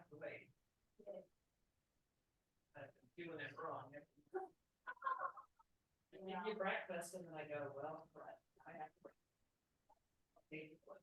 have to wait. I've been doing it wrong. I give you breakfast and then I go, well, I have to wait. I just want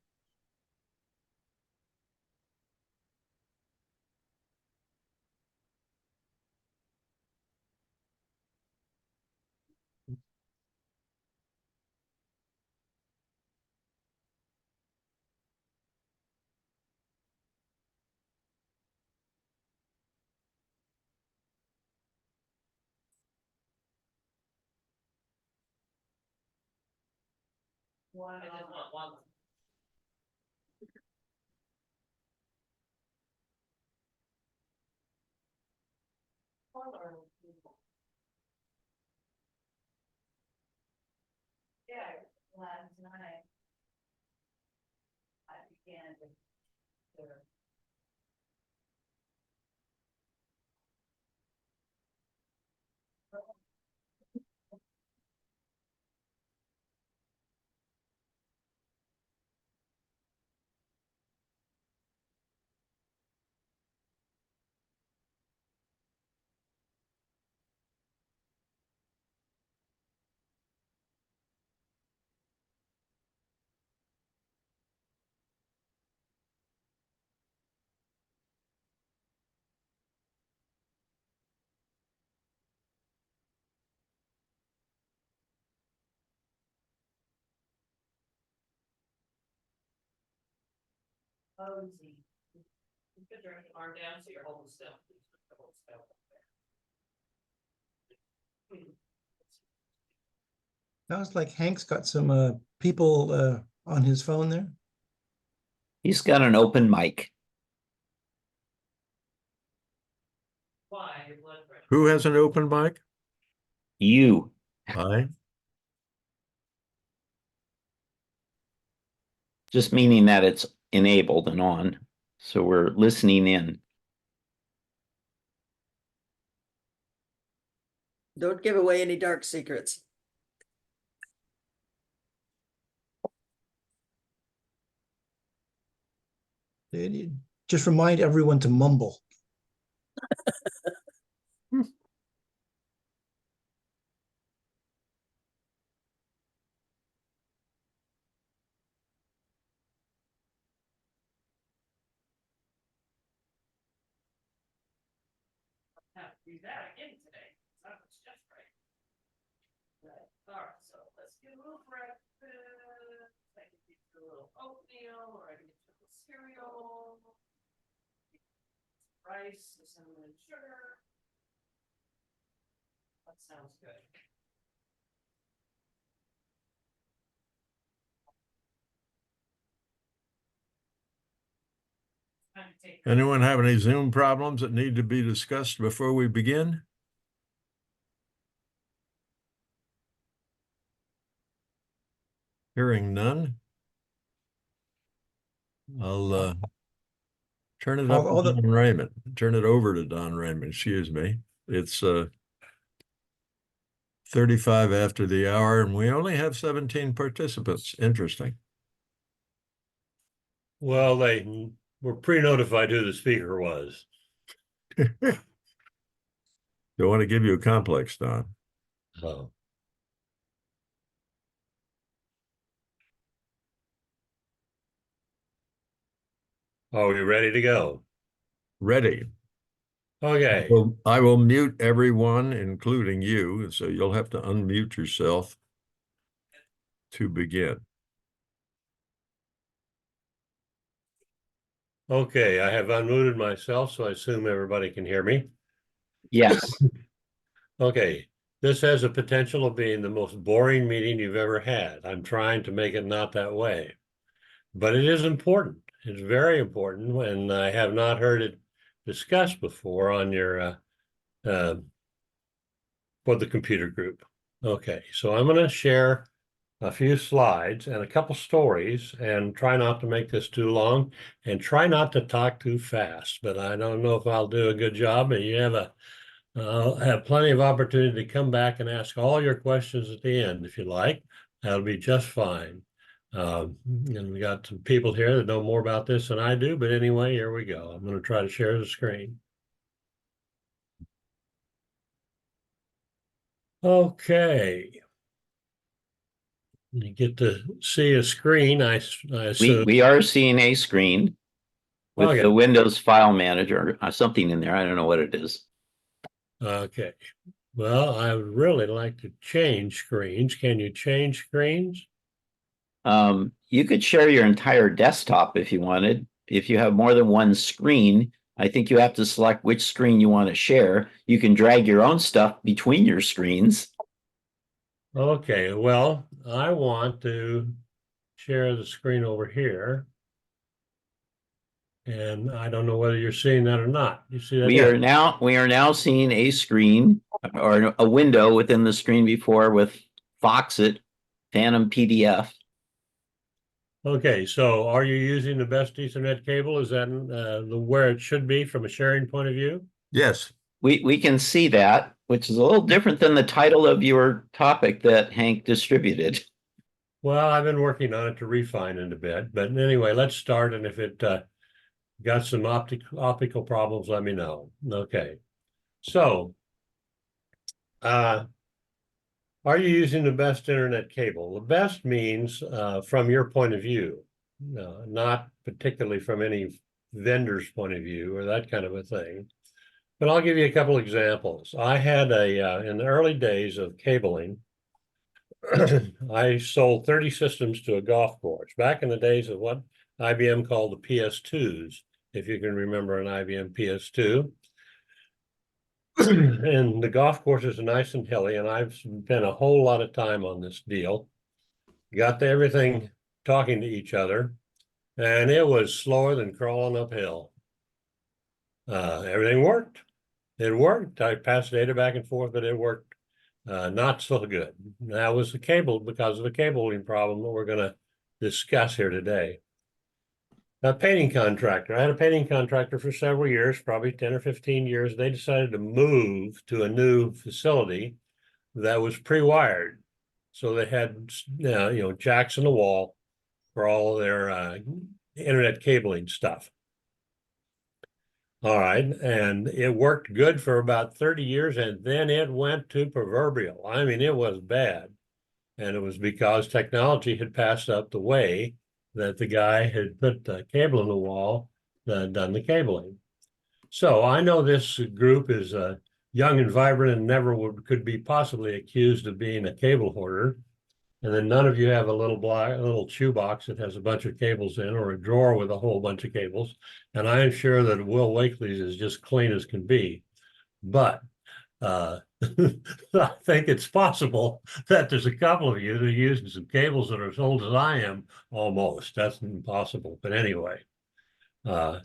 one. Yeah, last night I began to. Cozy. You could bring your arm down so you're holding still. Hold still. Sounds like Hank's got some people on his phone there. He's got an open mic. Why? Your blood pressure. Who has an open mic? You. I. Just meaning that it's enabled and on. So we're listening in. Don't give away any dark secrets. Just remind everyone to mumble. Have to do that again today. That was just right. All right, so let's get a little breakfast. I can get you a little oatmeal, or I can get you a little cereal. Rice, some cinnamon and sugar. That sounds good. Anyone have any Zoom problems that need to be discussed before we begin? Hearing none. I'll turn it up to Don Raymond. Turn it over to Don Raymond, excuse me. It's 35 after the hour, and we only have 17 participants. Interesting. Well, they were pre-notified who the speaker was. Don't want to give you a complex, Don. Oh. Are we ready to go? Ready. Okay. Well, I will mute everyone, including you, so you'll have to unmute yourself to begin. Okay, I have unmuted myself, so I assume everybody can hear me. Yes. Okay, this has a potential of being the most boring meeting you've ever had. I'm trying to make it not that way, but it is important. It's very important, and I have not heard it discussed before on your for the computer group. Okay, so I'm going to share a few slides and a couple stories, and try not to make this too long, and try not to talk too fast. But I don't know if I'll do a good job. And you have I'll have plenty of opportunity to come back and ask all your questions at the end if you like. That'll be just fine. And we got some people here that know more about this than I do, but anyway, here we go. I'm going to try to share the screen. Okay. You get to see a screen, I assume. We are seeing a screen with Okay. the Windows File Manager, something in there. I don't know what it is. Okay. Well, I would really like to change screens. Can you change screens? You could share your entire desktop if you wanted. If you have more than one screen, I think you have to select which screen you want to share. You can drag your own stuff between your screens. Okay, well, I want to share the screen over here. And I don't know whether you're seeing that or not. You see that? We are now seeing a screen or a window within the screen before with Foxit Phantom PDF. Okay, so are you using the best Ethernet cable? Is that where it should be from a sharing point of view? Yes. We can see that, which is a little different than the title of your topic that Hank distributed. Well, I've been working on it to refine it a bit, but anyway, let's start. And if it got some optical problems, let me know. Okay, so are you using the best internet cable? The best means from your point of view, not particularly from any vendor's point of view or that kind of a thing. But I'll give you a couple examples. I had in the early days of cabling, I sold 30 systems to a golf course back in the days of what IBM called the PS2s, if you can remember an IBM PS2. And the golf courses are nice and hilly, and I've spent a whole lot of time on this deal. Got to everything talking to each other, and it was slower than crawling uphill. Everything worked. It worked. I passed data back and forth, but it worked not so good. That was the cable because of the cabling problem that we're going to discuss here today. A painting contractor. I had a painting contractor for several years, probably 10 or 15 years. They decided to move to a new facility that was pre-wired. So they had jacks in the wall for all of their internet cabling stuff. All right, and it worked good for about 30 years, and then it went to proverbial. I mean, it was bad. And it was because technology had passed up the way that the guy had put the cable in the wall, done the cabling. So I know this group is young and vibrant and never could be possibly accused of being a cable hoarder. And then none of you have a little shoebox that has a bunch of cables in, or a drawer with a whole bunch of cables. And I am sure that Will Wakely's is just clean as can be. But I think it's possible that there's a couple of you that are using some cables that are as old as I am, almost. That's impossible. But anyway,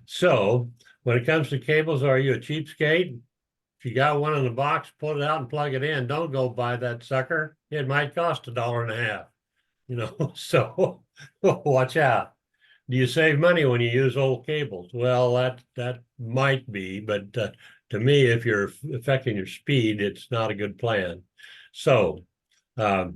so when it comes to cables, are you a cheapskate? If you got one in the box, pull it out and plug it in. Don't go buy that sucker. It might cost $1.50, so watch out. Do you save money when you use old cables? Well, that might be, but to me, if you're affecting your speed, it's not a good plan. So, are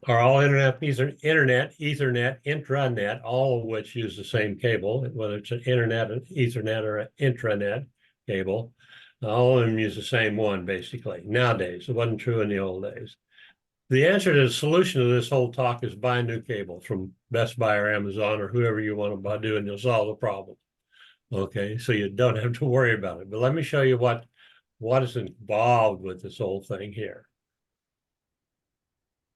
all internet, Ethernet, intranet, all of which use the same cable, whether it's an internet, an Ethernet, or an intranet cable, all of them use the same one, basically. Nowadays, it wasn't true in the old days. The answer to the solution to this whole talk is buy new cable from Best Buy or Amazon or whoever you want to do, and you'll solve the problem. Okay, so you don't have to worry about it. But let me show you what is involved with this whole thing here.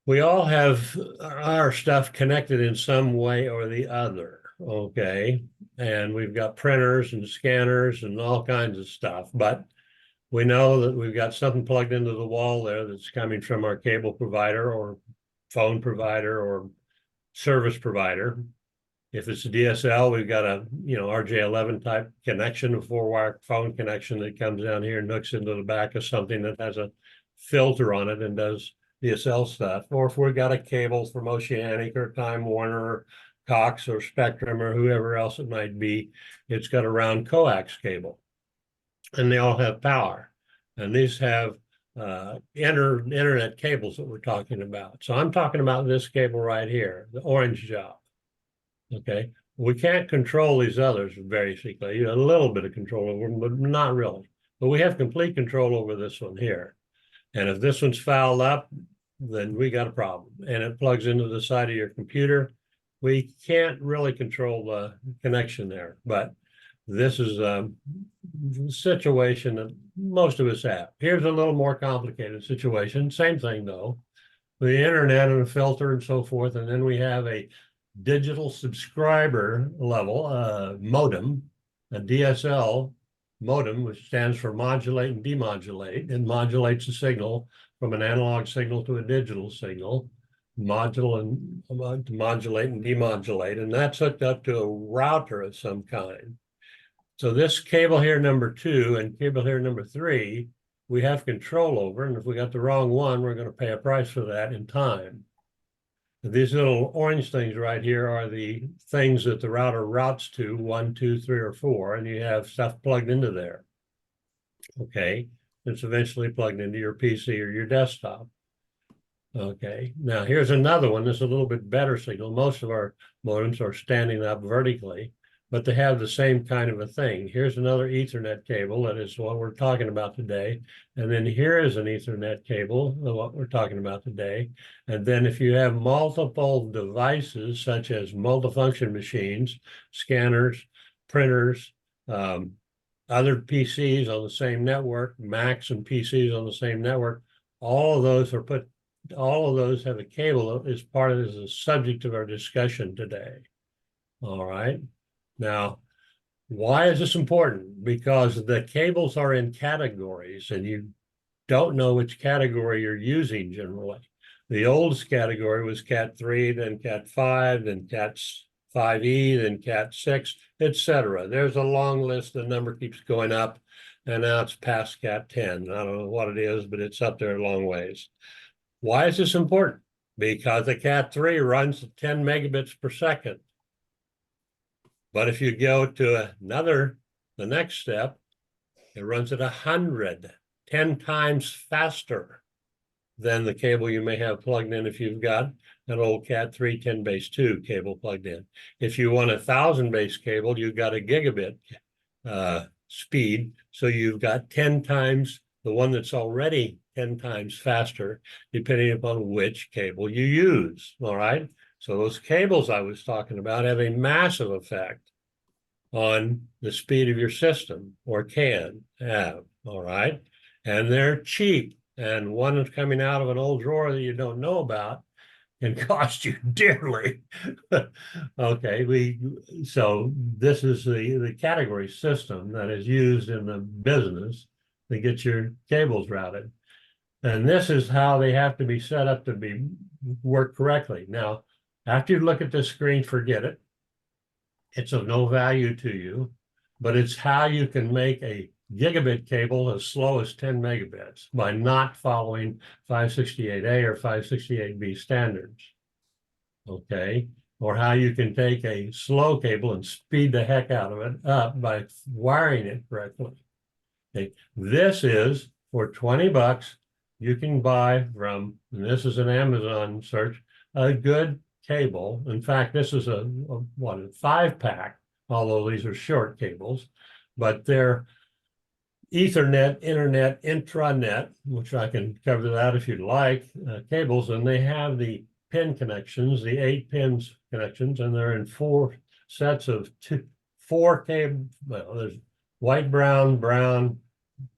We all have our stuff connected in some way or the other, okay? And we've got printers and scanners and all kinds of stuff, but we know that we've got something plugged into the wall there that's coming from our cable provider or phone provider or service provider. If it's a DSL, we've got a RJ11 type connection, a 4-wire phone connection that comes down here and hooks into the back of something that has a filter on it and does DSL stuff. Or if we've got a cable from Oceanic or Time Warner or Cox or Spectrum or whoever else it might be, it's got a round coax cable. And they all have power. And these have internet cables that we're talking about. So I'm talking about this cable right here, the orange job. Okay, we can't control these others basically. A little bit of control over them, but not really. But we have complete control over this one here. And if this one's fouled up, then we got a problem. And it plugs into the side of your computer. We can't really control the connection there, but this is a situation that most of us have. Here's a little more complicated situation. Same thing though. The internet and a filter and so forth. And then we have a digital subscriber level modem, a DSL modem, which stands for modulate and demodulate, and modulates the signal from an analog signal to a digital signal, modulate and demodulate, and that's hooked up to a router of some kind. So this cable here, number 2, and cable here, number 3, we have control over, and if we got the wrong one, we're going to pay a price for that in time. These little orange things right here are the things that the router routes to 1, 2, 3, or 4, and you have stuff plugged into there. Okay, it's eventually plugged into your PC or your desktop. Okay, now here's another one. This is a little bit better signal. Most of our modems are standing up vertically, but they have the same kind of a thing. Here's another Ethernet cable. That is what we're talking about today. And then here is an Ethernet cable, what we're talking about today. And then if you have multiple devices, such as multifunction machines, scanners, printers, other PCs on the same network, Macs and PCs on the same network, all of those have a cable as part of the subject of our discussion today. All right. Now, why is this important? Because the cables are in categories and you don't know which category you're using generally. The oldest category was Cat 3, then Cat 5, then Cat 5E, then Cat 6, etc. There's a long list. The number keeps going up, and now it's past Cat 10. I don't know what it is, but it's up there a long ways. Why is this important? Because the Cat 3 runs at 10 megabits per second. But if you go to the next step, it runs at 100, 10 times faster than the cable you may have plugged in if you've got an old Cat 3 10 base 2 cable plugged in. If you want 1,000 base cable, you've got a gigabit speed. So you've got 10 times the one that's already 10 times faster, depending upon which cable you use. All right. So those cables I was talking about have a massive effect on the speed of your system, or can have, all right? And they're cheap, and one that's coming out of an old drawer that you don't know about can cost you dearly. Okay, so this is the category system that is used in the business to get your cables routed. And this is how they have to be set up to work correctly. Now, after you look at this screen, forget it. It's of no value to you, but it's how you can make a gigabit cable as slow as 10 megabits by not following 568A or 568B standards. Okay, or how you can take a slow cable and speed the heck out of it up by wiring it correctly. Okay, this is for 20 bucks. You can buy from, and this is an Amazon search, a good cable. In fact, this is a 5-pack, although these are short cables, but they're Ethernet, internet, intranet, which I can cover that if you'd like, cables, and they have the pin connections, the 8 pins connections, and they're in 4 sets of 4 cable. Well, there's white, brown, brown,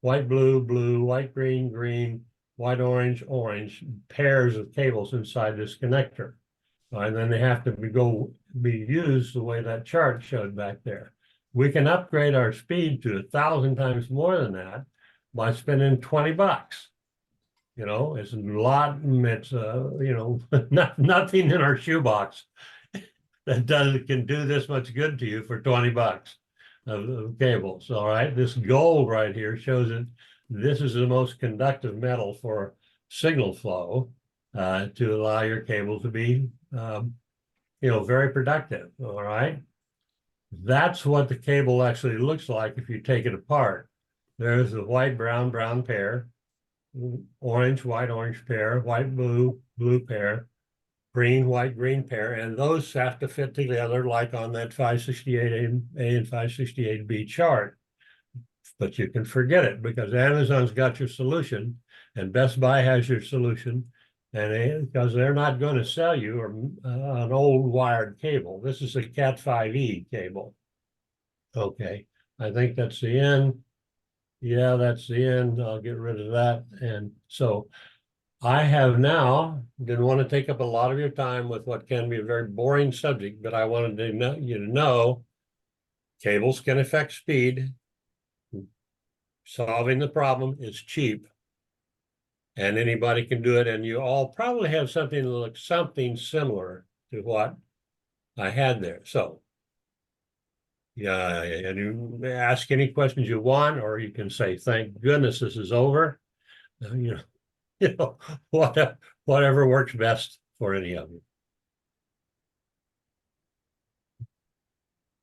white, blue, blue, white, green, green, white, orange, orange, pairs of cables inside this connector. And then they have to be used the way that chart showed back there. We can upgrade our speed to 1,000 times more than that by spending 20 bucks. You know, it's a lot. It's nothing in our shoebox that can do this much good to you for 20 bucks of cables. All right, this gold right here shows that this is the most conductive metal for signal flow to allow your cable to be very productive. All right, that's what the cable actually looks like if you take it apart. There's the white, brown, brown pair, orange, white, orange pair, white, blue, blue pair, green, white, green pair, and those have to fit together like on that 568A and 568B chart. But you can forget it because Amazon's got your solution and Best Buy has your solution. And because they're not going to sell you an old wired cable. This is a Cat 5e cable. Okay, I think that's the end. Yeah, that's the end. I'll get rid of that. And so I have now, didn't want to take up a lot of your time with what can be a very boring subject, but I wanted you to know cables can affect speed. Solving the problem is cheap. And anybody can do it. And you all probably have something that looks something similar to what I had there. So yeah, and you ask any questions you want, or you can say, thank goodness this is over. You know, whatever works best for any of you.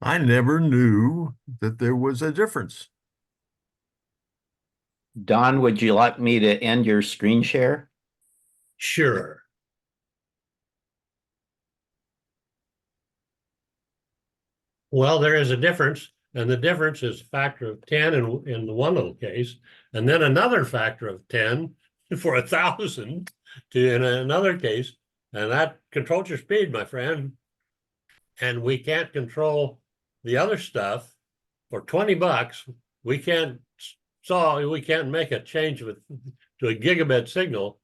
I never knew that there was a difference. Don, would you like me to end your screen share? Sure. Well, there is a difference, and the difference is a factor of 10 in the one little case, and then another factor of 10 for 1,000 in another case, and that controls your speed, my friend. And we can't control the other stuff for $20. We can't make a change to a gigabit signal,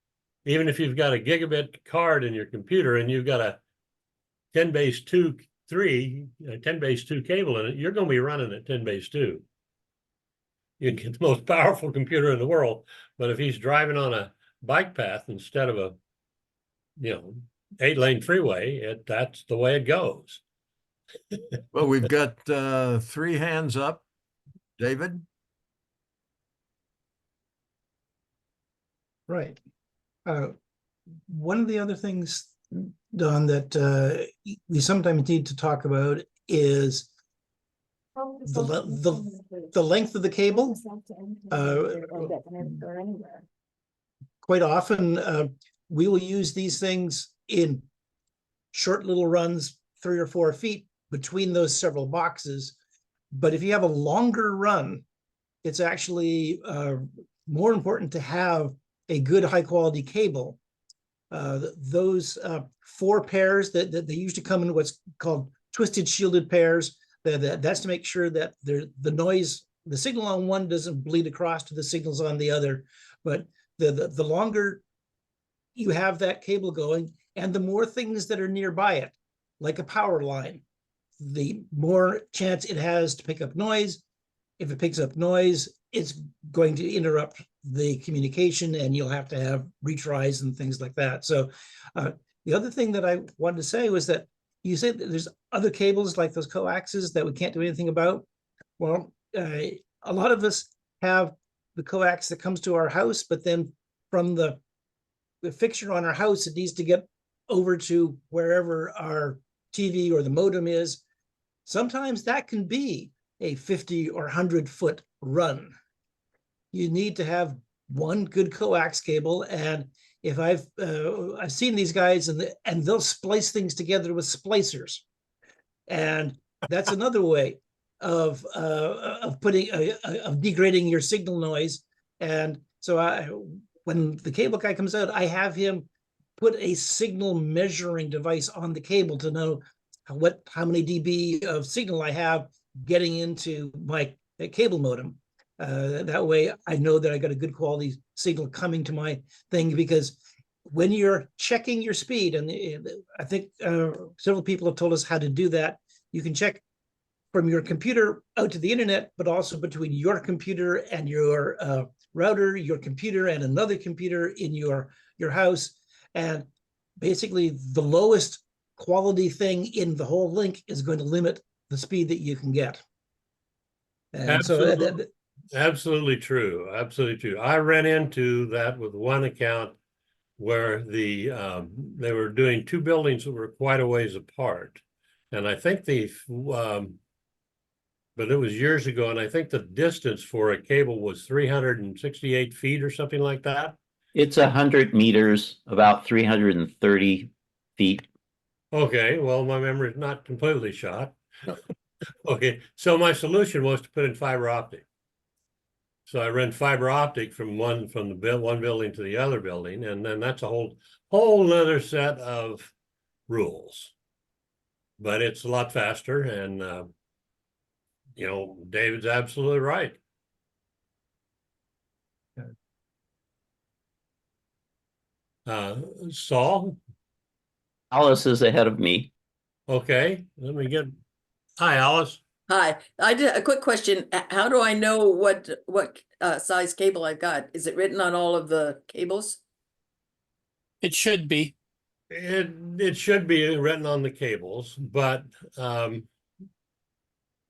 even if you've got a gigabit card in your computer and you've got a 10 base 2 cable in it, you're going to be running at 10 base 2. You can get the most powerful computer in the world, but if he's driving on a bike path instead of a 8-lane freeway, that's the way it goes. Well, we've got 3 hands up. David? Right. One of the other things, Don, that we sometimes need to talk about is the length of the cable. Quite often, we will use these things in short little runs, 3 or 4 feet between those several boxes. But if you have a longer run, it's actually more important to have a good high quality cable. Those 4 pairs that they usually come in what's called twisted shielded pairs, that's to make sure that the signal on one doesn't bleed across to the signals on the other. But the longer you have that cable going, and the more things that are nearby it, like a power line, the more chance it has to pick up noise. If it picks up noise, it's going to interrupt the communication and you'll have to have retries and things like that. So the other thing that I wanted to say was that you said that there's other cables like those coaxes that we can't do anything about. Well, a lot of us have the coax that comes to our house, but then from the fixture on our house, it needs to get over to wherever our TV or the modem is. Sometimes that can be a 50 or 100-foot run. You need to have one good coax cable, and if I've seen these guys and they'll splice things together with splicers, and that's another way of degrading your signal noise. And so when the cable guy comes out, I have him put a signal measuring device on the cable to know how many dB of signal I have getting into my cable modem. That way I know that I got a good quality signal coming to my thing, because when you're checking your speed, and I think several people have told us how to do that, you can check from your computer out to the internet, but also between your computer and your router, your computer and another computer in your house. And basically the lowest quality thing in the whole link is going to limit the speed that you can get. And absolutely. Absolutely true. Absolutely true. I ran into that with one account where they were doing 2 buildings that were quite a ways apart. And I think but it was years ago, and I think the distance for a cable was 368 feet or something like that. It's 100 meters, about 330 feet. Okay, well, my memory's not completely shot. Okay, so my solution was to put in fiber optic. So I ran fiber optic from one building to the other building, and then that's a whole other set of rules. But it's a lot faster, and you know, David's absolutely right. Saul, Alice is ahead of me. okay, let me get. Hi, Alice. Hi, I did a quick question. How do I know what size cable I've got? Is it written on all of the cables? It should be. It should be written on the cables, but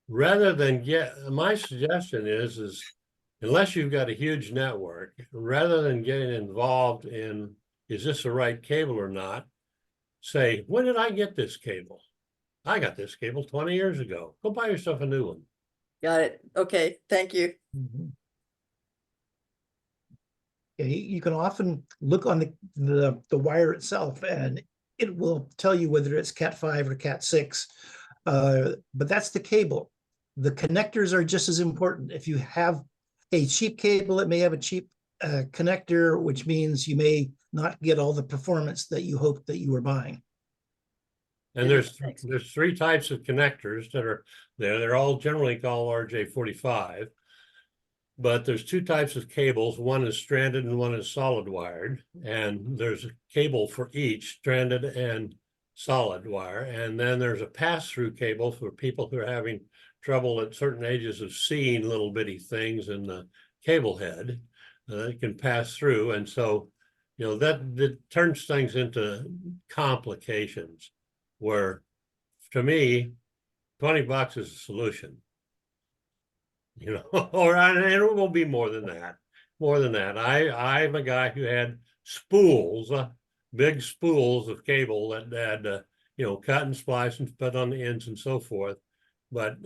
rather than my suggestion is unless you've got a huge network, rather than getting involved in is this the right cable or not, say, when did I get this cable? I got this cable 20 years ago. Go buy yourself a new one. Got it. Okay, thank you. Yeah, you can often look on the wire itself, and it will tell you whether it's Cat 5 or Cat 6. But that's the cable. The connectors are just as important. If you have a cheap cable, it may have a cheap connector, which means you may not get all the performance that you hoped that you were buying. And Yeah, there's thanks. three types of connectors that are there. They're all generally called RJ45. But there's two types of cables. One is stranded and one is solid wired. And there's a cable for each, stranded and solid wire. And then there's a pass-through cable for people who are having trouble at certain ages of seeing little bitty things in the cable head. It can pass through. And so, you know, that turns things into complications where, to me, $20 is a solution. You know, and it will be more than that. More than that. I'm a guy who had spools, big spools of cable that had, you know, cut and splice and put on the ends and so forth. But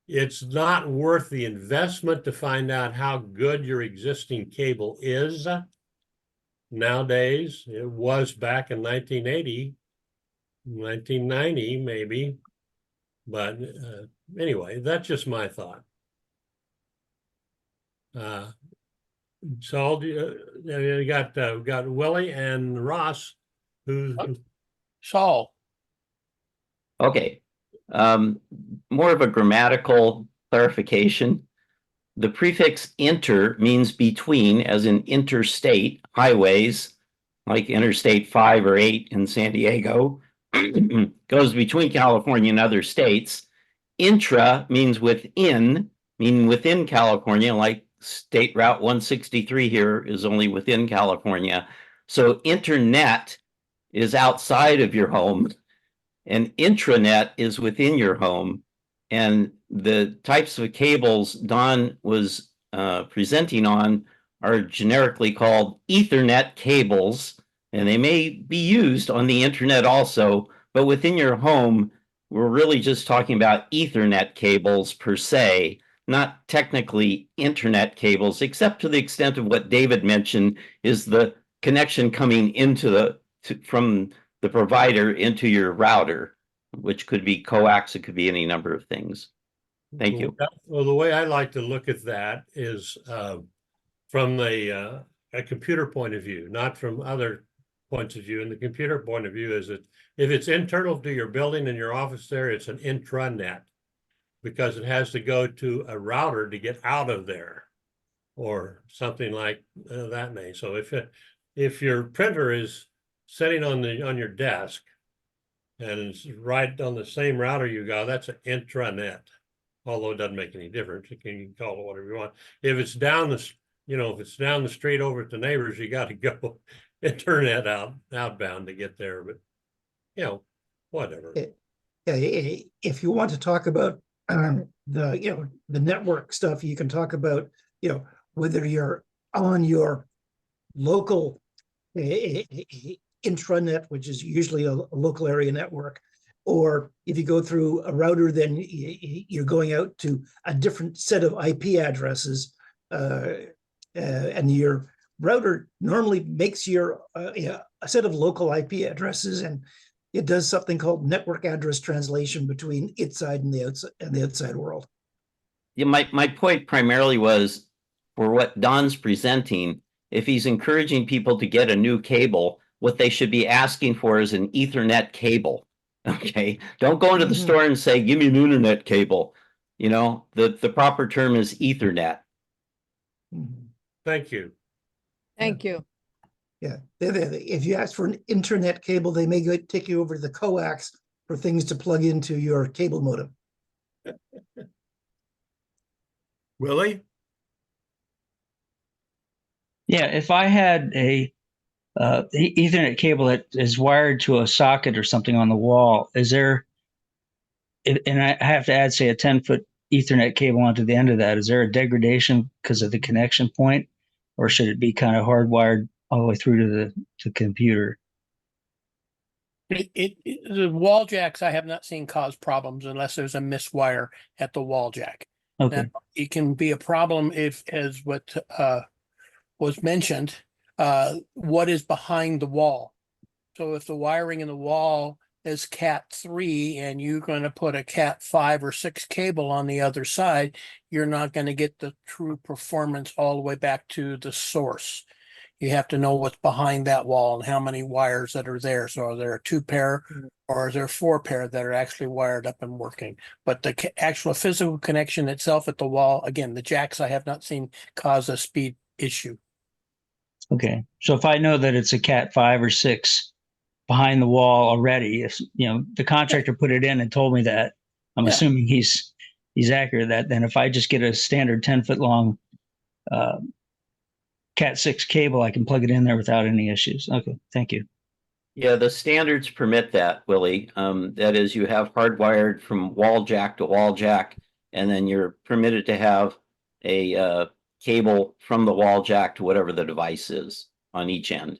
it's not worth the investment to find out how good your existing cable is nowadays. It was back in 1980, 1990 maybe. But anyway, that's just my thought. So we got Willie and Ross, who Saul. Okay. More of a grammatical clarification. The prefix inter means between, as in interstate highways, like Interstate 5 or 8 in San Diego, goes between California and other states. Intra means within, meaning within California, like State Route 163 here is only within California. So internet is outside of your home, and intranet is within your home. And the types of cables Don was presenting on are generically called Ethernet cables, and they may be used on the internet also, but within your home, we're really just talking about Ethernet cables per se, not technically internet cables, except to the extent of what David mentioned is the connection coming into from the provider into your router, which could be coax, it could be any number of things. Thank you. Well, the way I like to look at that is from a computer point of view, not from other points of view. And the computer point of view is that if it's internal to your building and your office there, it's an intranet because it has to go to a router to get out of there or something like that name. So if your printer is sitting on your desk and it's right on the same router you got, that's an intranet. Although it doesn't make any difference, you can call it whatever you want. If it's down the, you know, if it's down the street over at the neighbors, you got to go internet outbound to get there. But you know, whatever. If you want to talk about the network stuff, you can talk about whether you're on your local intranet, which is usually a local area network, or if you go through a router, then you're going out to a different set of IP addresses, and you're router normally makes your a set of local IP addresses, and it does something called network address translation between its side and the outside world. Yeah, my point primarily was for what Don's presenting, if he's encouraging people to get a new cable, what they should be asking for is an Ethernet cable. Okay, don't go into the store and say, give me an internet cable. You know, the proper term is Ethernet. Thank you. Thank you. Yeah, if you ask for an internet cable, they may take you over to the coax for things to plug into your cable modem. Willie? Yeah, if I had a Ethernet cable that is wired to a socket or something on the wall, is there, and I have to add, say, a 10-foot Ethernet cable onto the end of that, is there a degradation because of the connection point, or should it be kind of hardwired all the way through to the computer? The wall jacks I have not seen cause problems unless there's a miswire at the wall jack. Okay. Now, it can be a problem if, as what was mentioned, what is behind the wall. So if the wiring in the wall is Cat 3 and you're going to put a Cat 5 or 6 cable on the other side, you're not going to get the true performance all the way back to the source. You have to know what's behind that wall and how many wires that are there. So are there a 2 pair or is there 4 pair that are actually wired up and working? But the actual physical connection itself at the wall, again, the jacks I have not seen cause a speed issue. Okay. So if I know that it's a Cat 5 or 6 behind the wall already, if the contractor put it in and told me that, I'm assuming he's accurate that. Then if I just get a standard 10-foot long Cat 6 cable, I can plug it in there without any issues. Okay, thank you. Yeah, the standards permit that, Willie. That is, you have hardwired from wall jack to wall jack, and then you're permitted to have a cable from the wall jack to whatever the device is on each end.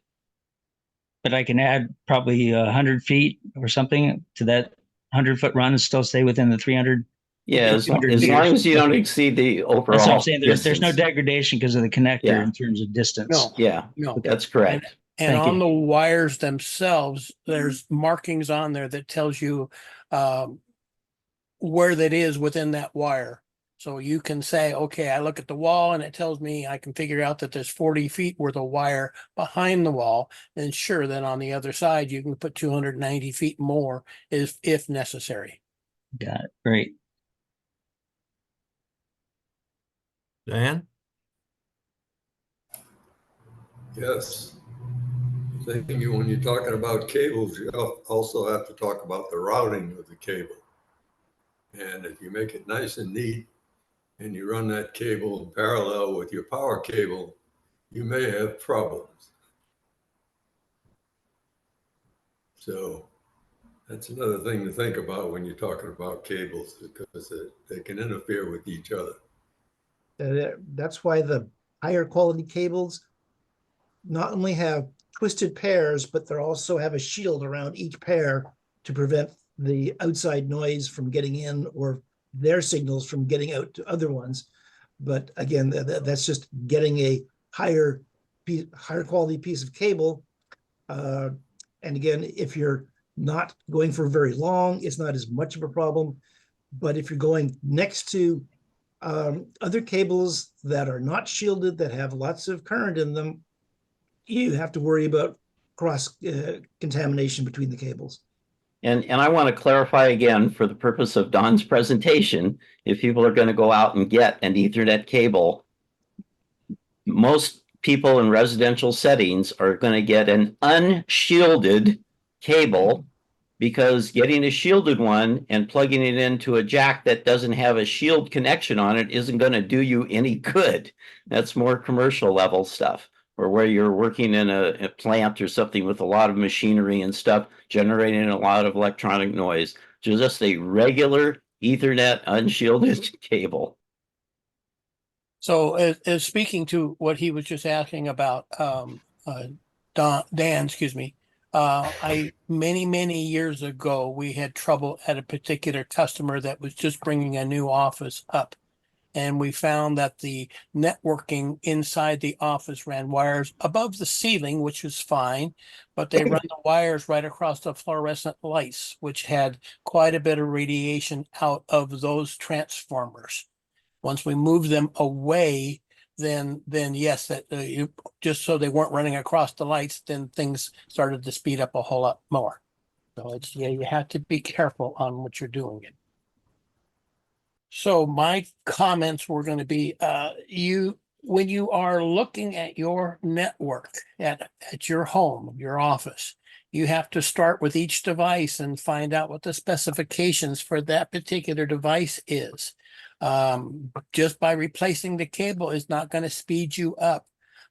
But I can add probably 100 feet or something to that 100-foot run and still stay within the 300. Yeah, as long meters. as you don't exceed the overall. That's what I'm saying. There's no distance. degradation because of the connector Yeah. in terms of distance. No. Yeah, No. that's correct. And Thank on you. the wires themselves, there's markings on there that tells you where that is within that wire. So you can say, okay, I look at the wall and it tells me I can figure out that there's 40 feet worth of wire behind the wall. And sure, then on the other side, you can put 290 feet more if necessary. Got it. Great. Dan? Yes. Thinking when you're talking about cables, you also have to talk about the routing of the cable. And if you make it nice and neat and you run that cable in parallel with your power cable, you may have problems. So that's another thing to think about when you're talking about cables, because they can interfere with each other. That's why the higher quality cables not only have twisted pairs, but they also have a shield around each pair to prevent the outside noise from getting in or their signals from getting out to other ones. But again, that's just getting a higher quality piece of cable. And again, if you're not going for very long, it's not as much of a problem. But if you're going next to other cables that are not shielded, that have lots of current in them, you have to worry about cross contamination between the cables. And I want to clarify again, for the purpose of Don's presentation, if people are going to go out and get an Ethernet cable, most people in residential settings are going to get an unshielded cable, because getting a shielded one and plugging it into a jack that doesn't have a shield connection on it isn't going to do you any good. That's more commercial level stuff, or where you're working in a plant or something with a lot of machinery and stuff, generating a lot of electronic noise. Just a regular Ethernet unshielded cable. So as speaking to what he was just asking about, Dan, excuse me, many years ago, we had trouble at a particular customer that was just bringing a new office up. And we found that the networking inside the office ran wires above the ceiling, which was fine, but they run the wires right across the fluorescent lights, which had quite a bit of radiation out of those transformers. Once we moved them away, then yes, that just so they weren't running across the lights, then things started to speed up a whole lot more. So it's, yeah, you have to be careful on what you're doing. So my comments were going to be, when you are looking at your network at your home, your office, you have to start with each device and find out what the specifications for that particular device is. Just by replacing the cable is not going to speed you up.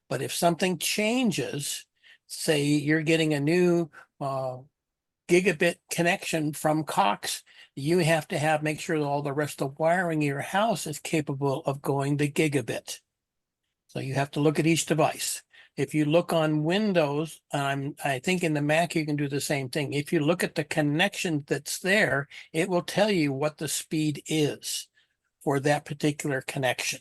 But if something changes, say you're getting a new gigabit connection from Cox, you have to make sure that all the rest of the wiring in your house is capable of going the gigabit. So you have to look at each device. If you look on Windows, I think in the Mac, you can do the same thing. If you look at the connection that's there, it will tell you what the speed is for that particular connection.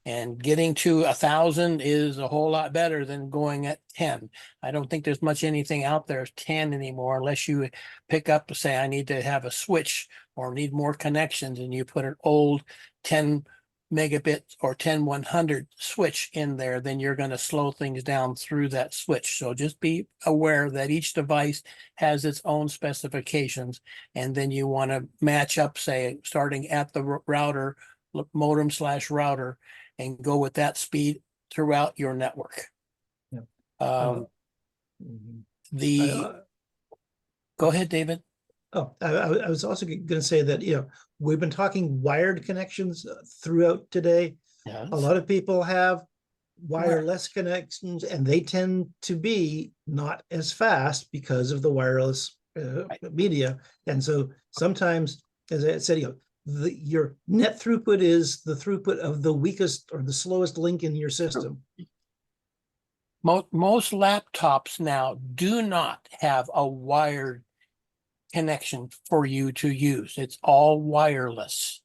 And getting to 1,000 is a whole lot better than going at 10. I don't think there's much anything out there as 10 anymore, unless you pick up to say, I need to have a switch or need more connections, and you put an old 10 megabit or 10/100 switch in there, then you're going to slow things down through that switch. So just be aware that each device has its own specifications, and then you want to match up, say, starting at the router, modem/router, and go with that speed throughout your network. Yeah. Go ahead, David. Oh, I was also going to say that, we've been talking wired connections throughout today. Yes. A lot of people have wireless connections, and they tend to be not as fast because of the wireless media. And so sometimes, as I said, your net throughput is the throughput of the weakest or the slowest link in your system. Most laptops now do not have a wired connection for you to use. It's all wireless.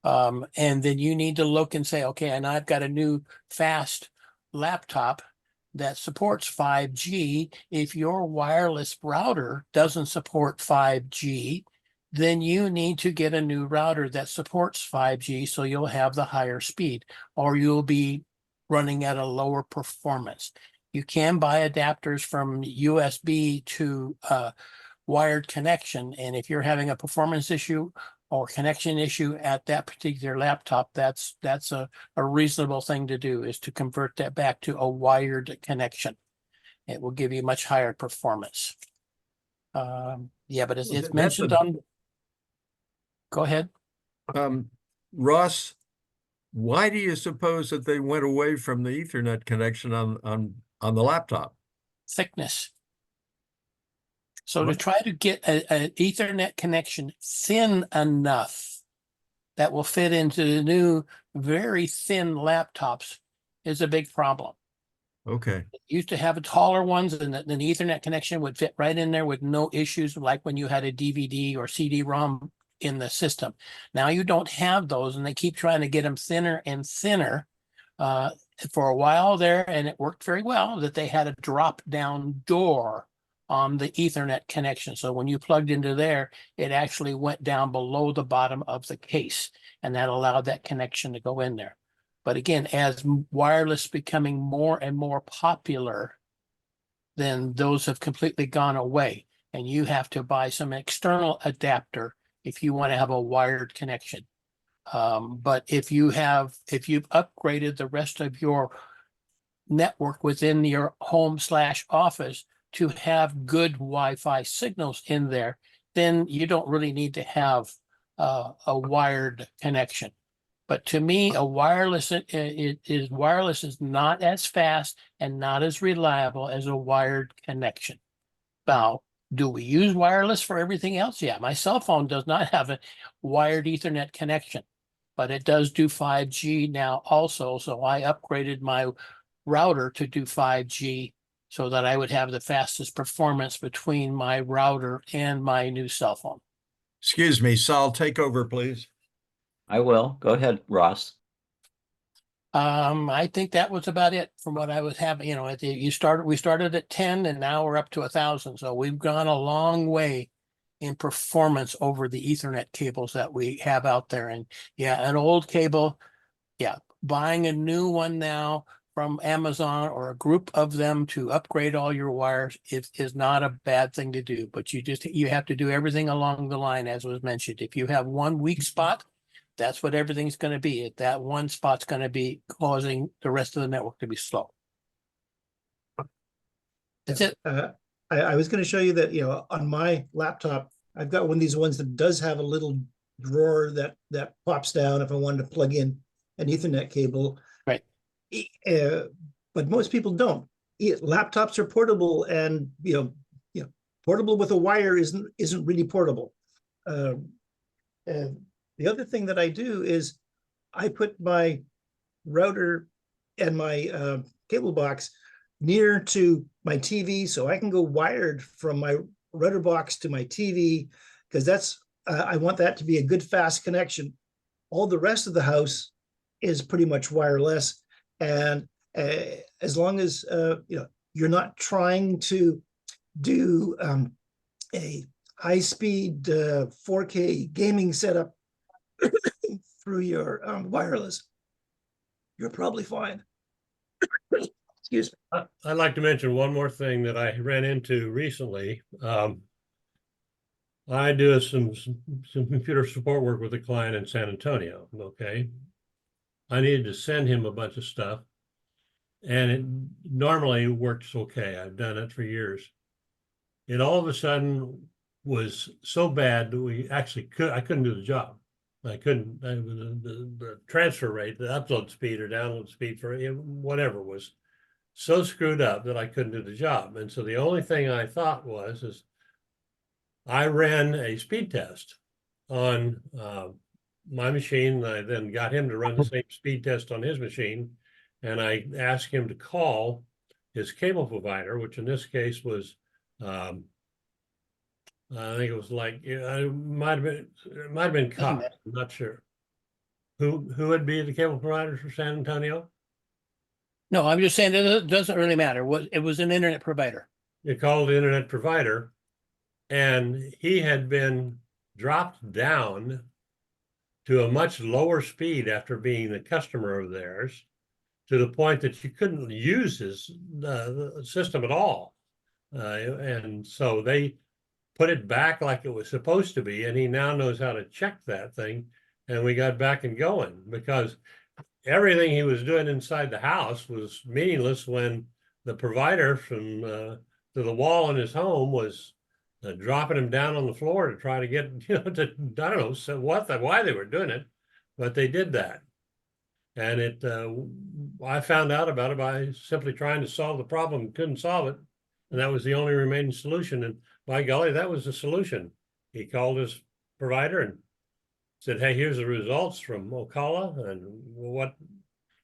And then you need to look and say, okay, and I've got a new fast laptop that supports 5G. If your wireless router doesn't support 5G, then you need to get a new router that supports 5G, so you'll have the higher speed, or you'll be running at a lower performance. You can buy adapters from USB to wired connection, and if you're having a performance issue or connection issue at that particular laptop, that's a reasonable thing to do, is to convert that back to a wired connection. It will give you much higher performance. Yeah, but it's mentioned on. Go ahead. Ross, why do you suppose that they went away from the Ethernet connection on the laptop? Thickness. So to try to get an Ethernet connection thin enough that will fit into the new very thin laptops is a big problem. Okay. It used to have taller ones, and the Ethernet connection would fit right in there with no issues, like when you had a DVD or CD-ROM in the system. Now you don't have those, and they keep trying to get them thinner and thinner. For a while there, and it worked very well, that they had a drop-down door on the Ethernet connection. So when you plugged into there, it actually went down below the bottom of the case, and that allowed that connection to go in there. But again, as wireless becoming more and more popular, then those have completely gone away, and you have to buy some external adapter if you want to have a wired connection. But if you've upgraded the rest of your network within your home/office to have good Wi-Fi signals in there, then you don't really need to have a wired connection. But to me, a wireless is not as fast and not as reliable as a wired connection. Now, do we use wireless for everything else? Yeah, my cell phone does not have a wired Ethernet connection, but it does do 5G now also. So I upgraded my router to do 5G so that I would have the fastest performance between my router and my new cell phone. Excuse me, Sal, take over, please. I will. Go ahead, Ross. I think that was about it from what I was having, we started at 10 and now we're up to 1,000. So we've gone a long way in performance over the Ethernet cables that we have out there. And yeah, an old cable, yeah, buying a new one now from Amazon or a group of them to upgrade all your wires is not a bad thing to do, but you have to do everything along the line, as was mentioned. If you have one weak spot, that's what everything's going to be. That one spot's going to be causing the rest of the network to be slow. That's it. I was going to show you that, on my laptop, I've got one of these ones that does have a little drawer that pops down if I wanted to plug in an Ethernet cable. Right. But most people don't. Laptops are portable, and portable with a wire isn't really portable. And the other thing that I do is I put my router and my cable box near to my TV, so I can go wired from my router box to my TV, because I want that to be a good fast connection. All the rest of the house is pretty much wireless, and as long as you're not trying to do a high-speed 4K gaming setup through your wireless, you're probably fine. Excuse me. I'd like to mention one more thing that I ran into recently. I do some computer support work with a client in San Antonio. Okay. I needed to send him a bunch of stuff, and it normally works okay. I've done it for years. It all of a sudden was so bad that I couldn't do the job. I couldn't, the transfer rate, the upload speed or download speed for whatever was so screwed up that I couldn't do the job. And so the only thing I thought is I ran a speed test on my machine. I then got him to run the same speed test on his machine. And I asked him to call his cable provider, which in this case was, I think it was like, it might have been Cox. I'm not sure. Who would be the cable providers for San Antonio? No, I'm just saying it doesn't really matter. It was an internet provider. You called the internet provider, and he had been dropped down to a much lower speed after being a customer of theirs, to the point that you couldn't use his system at all. And so they put it back like it was supposed to be, and he now knows how to check that thing. And we got back and going, because everything he was doing inside the house was meaningless when the provider from to the wall in his home was dropping him down on the floor to try to get, I don't know why they were doing it, but they did that. And I found out about it by simply trying to solve the problem, couldn't solve it. And that was the only remaining solution. And by golly, that was the solution. He called his provider and said, "Hey, here's the results from Ocala, and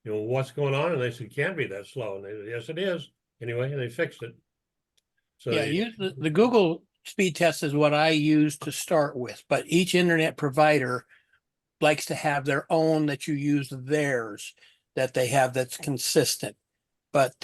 what's going on?" And they said, "Can't be that slow." And they said, "Yes, it is." Anyway, and they fixed it. So yeah, use the Google speed test is what I use to start with, but each internet provider likes to have their own that you use theirs that they have that's consistent. But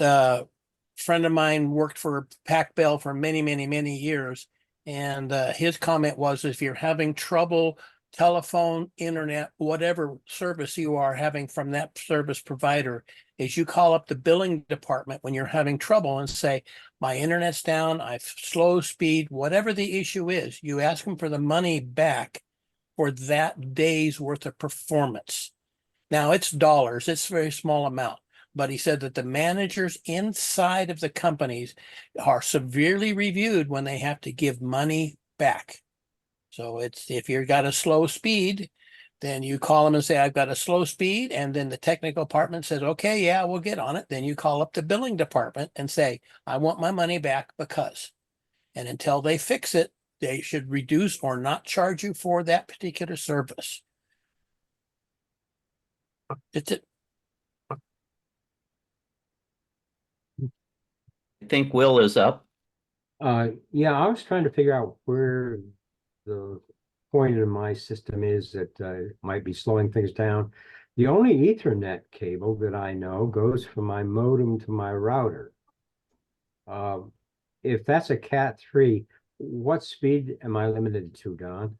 friend of mine worked for Pac Bell for many, many, many years. And his comment was, if you're having trouble telephone, internet, whatever service you are having from that service provider, is you call up the billing department when you're having trouble and say, my internet's down, I've slow speed, whatever the issue is, you ask them for the money back for that day's worth of performance. Now it's dollars, it's a very small amount. But he said that the managers inside of the companies are severely reviewed when they have to give money back. So if you've got a slow speed, then you call them and say, I've got a slow speed. And then the technical department says, okay, yeah, we'll get on it. Then you call up the billing department and say, I want my money back because. And until they fix it, they should reduce or not charge you for that particular service. It's it. I think Will is up. Yeah, I was trying to figure out where the point in my system is that it might be slowing things down. The only Ethernet cable that I know goes from my modem to my router. If that's a Cat3, what speed am I limited to, Don?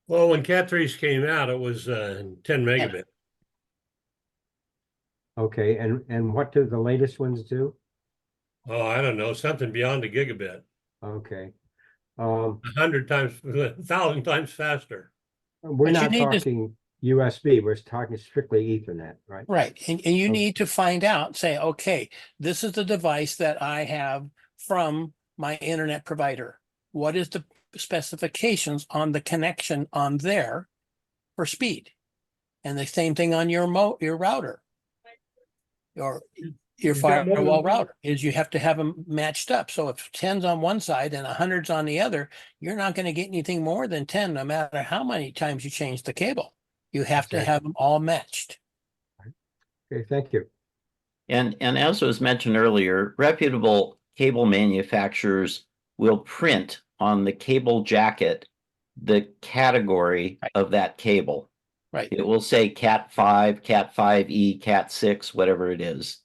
Well, when Cat3s came out, it was 10 megabit. Okay, and what do the latest ones do? Oh, I don't know, something beyond a gigabit, Okay. 100 times, 1,000 times faster. We're But you not need to- talking USB, we're talking strictly Ethernet, right? Right. And you Okay. need to find out, say, okay, this is the device that I have from my internet provider. What is the specifications on the connection on there for speed? And the same thing on your router. Your You've got more firewall than- router is you have to have them matched up. So if 10's on one side and 100's on the other, you're not going to get anything more than 10, no matter how many times you change the cable. You have to Exactly. have them all matched. Okay, thank you. And as was mentioned earlier, reputable cable manufacturers will print on the cable jacket the category Right. of that cable. Right. It will say Cat 5, Cat 5E, Cat 6, whatever it is.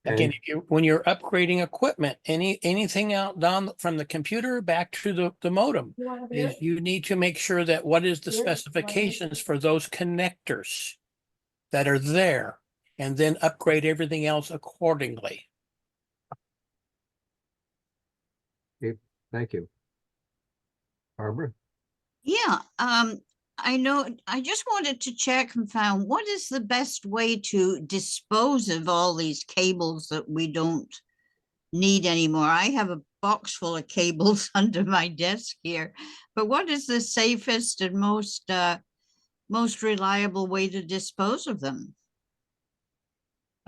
Again, Okay. when you're upgrading equipment, anything out down from the computer back to the modem, is you need to make sure that what is the specifications for those connectors that are there, and then upgrade everything else accordingly. Thank you. Barbara? Yeah, I know, I just wanted to check and find what is the best way to dispose of all these cables that we don't need anymore. I have a box full of cables under my desk here, but what is the safest and most reliable way to dispose of them?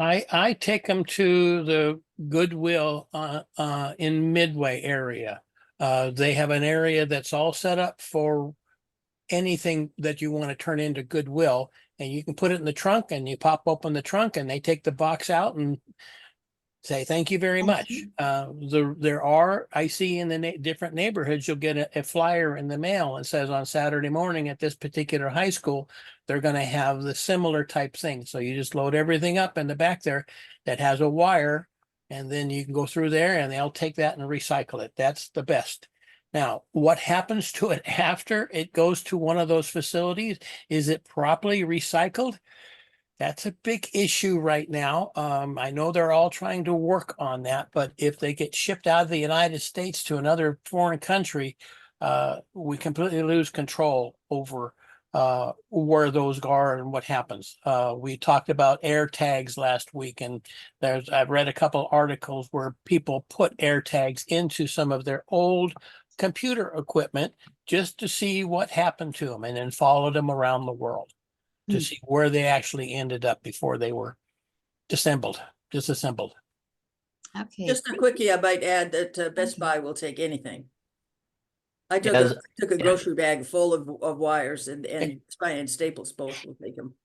I take them to the Goodwill in Midway area. They have an area that's all set up for anything that you want to turn into Goodwill, and you can put it in the trunk, and you pop open the trunk and they take the box out and say, thank you very much. There are, I see in the different neighborhoods, you'll get a flyer in the mail and says on Saturday morning at this particular high school, they're going to have the similar type thing. So you just load everything up in the back there that has a wire, and then you can go through there and they'll take that and recycle it. That's the best. Now, what happens to it after it goes to one of those facilities? Is it properly recycled? That's a big issue right now. I know they're all trying to work on that, but if they get shipped out of the United States to another foreign country, we completely lose control over where those are and what happens. We talked about air tags last week, and I've read a couple articles where people put air tags into some of their old computer equipment just to see what happened to them, and then followed them around the world to see where they actually ended up before they were disassembled. Okay. Just a quickie, I might add that Best Okay. Buy will take anything. I Yes. took a grocery bag full of wires and Staples both will take them.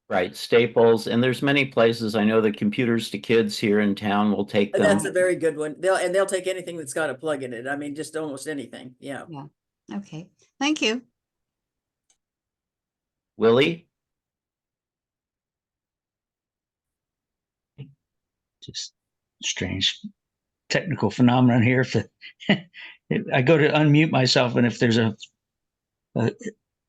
Right, Staples, and there's many places. I know the Computers to Kids here in town will take them. That's a very good one. They'll take anything that's got a plug in it. I mean, just almost anything. Yeah. Okay, thank you. Willie? Just strange technical phenomenon here. I go to unmute myself, and if there's a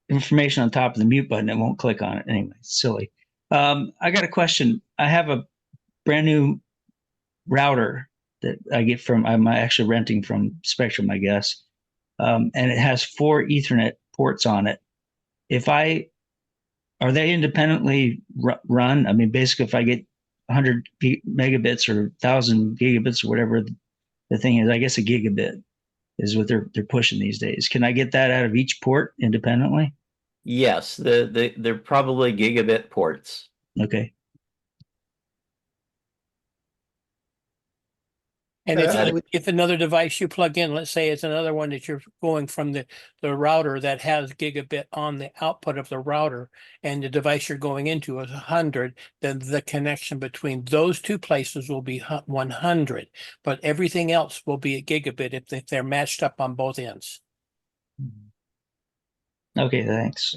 information on top of the mute button, it won't click on it. Anyway, it's silly. I got a question. I have a brand new router that I get from, I'm actually renting from Spectrum, I guess. And it has 4 Ethernet ports on it. Are they independently run? I mean, basically, if I get 100 megabits or 1,000 gigabits or whatever the thing is, I guess a gigabit is what they're pushing these days. Can I get that out of each port independently? Yes, they're probably gigabit ports. Okay. And Uh, if another device you plug in, let's say it's another one that you're going from the router that has gigabit on the output of the router, and the device you're going into is 100, then the connection between those two places will be 100, but everything else will be a gigabit if they're matched up on both ends. Okay, thanks.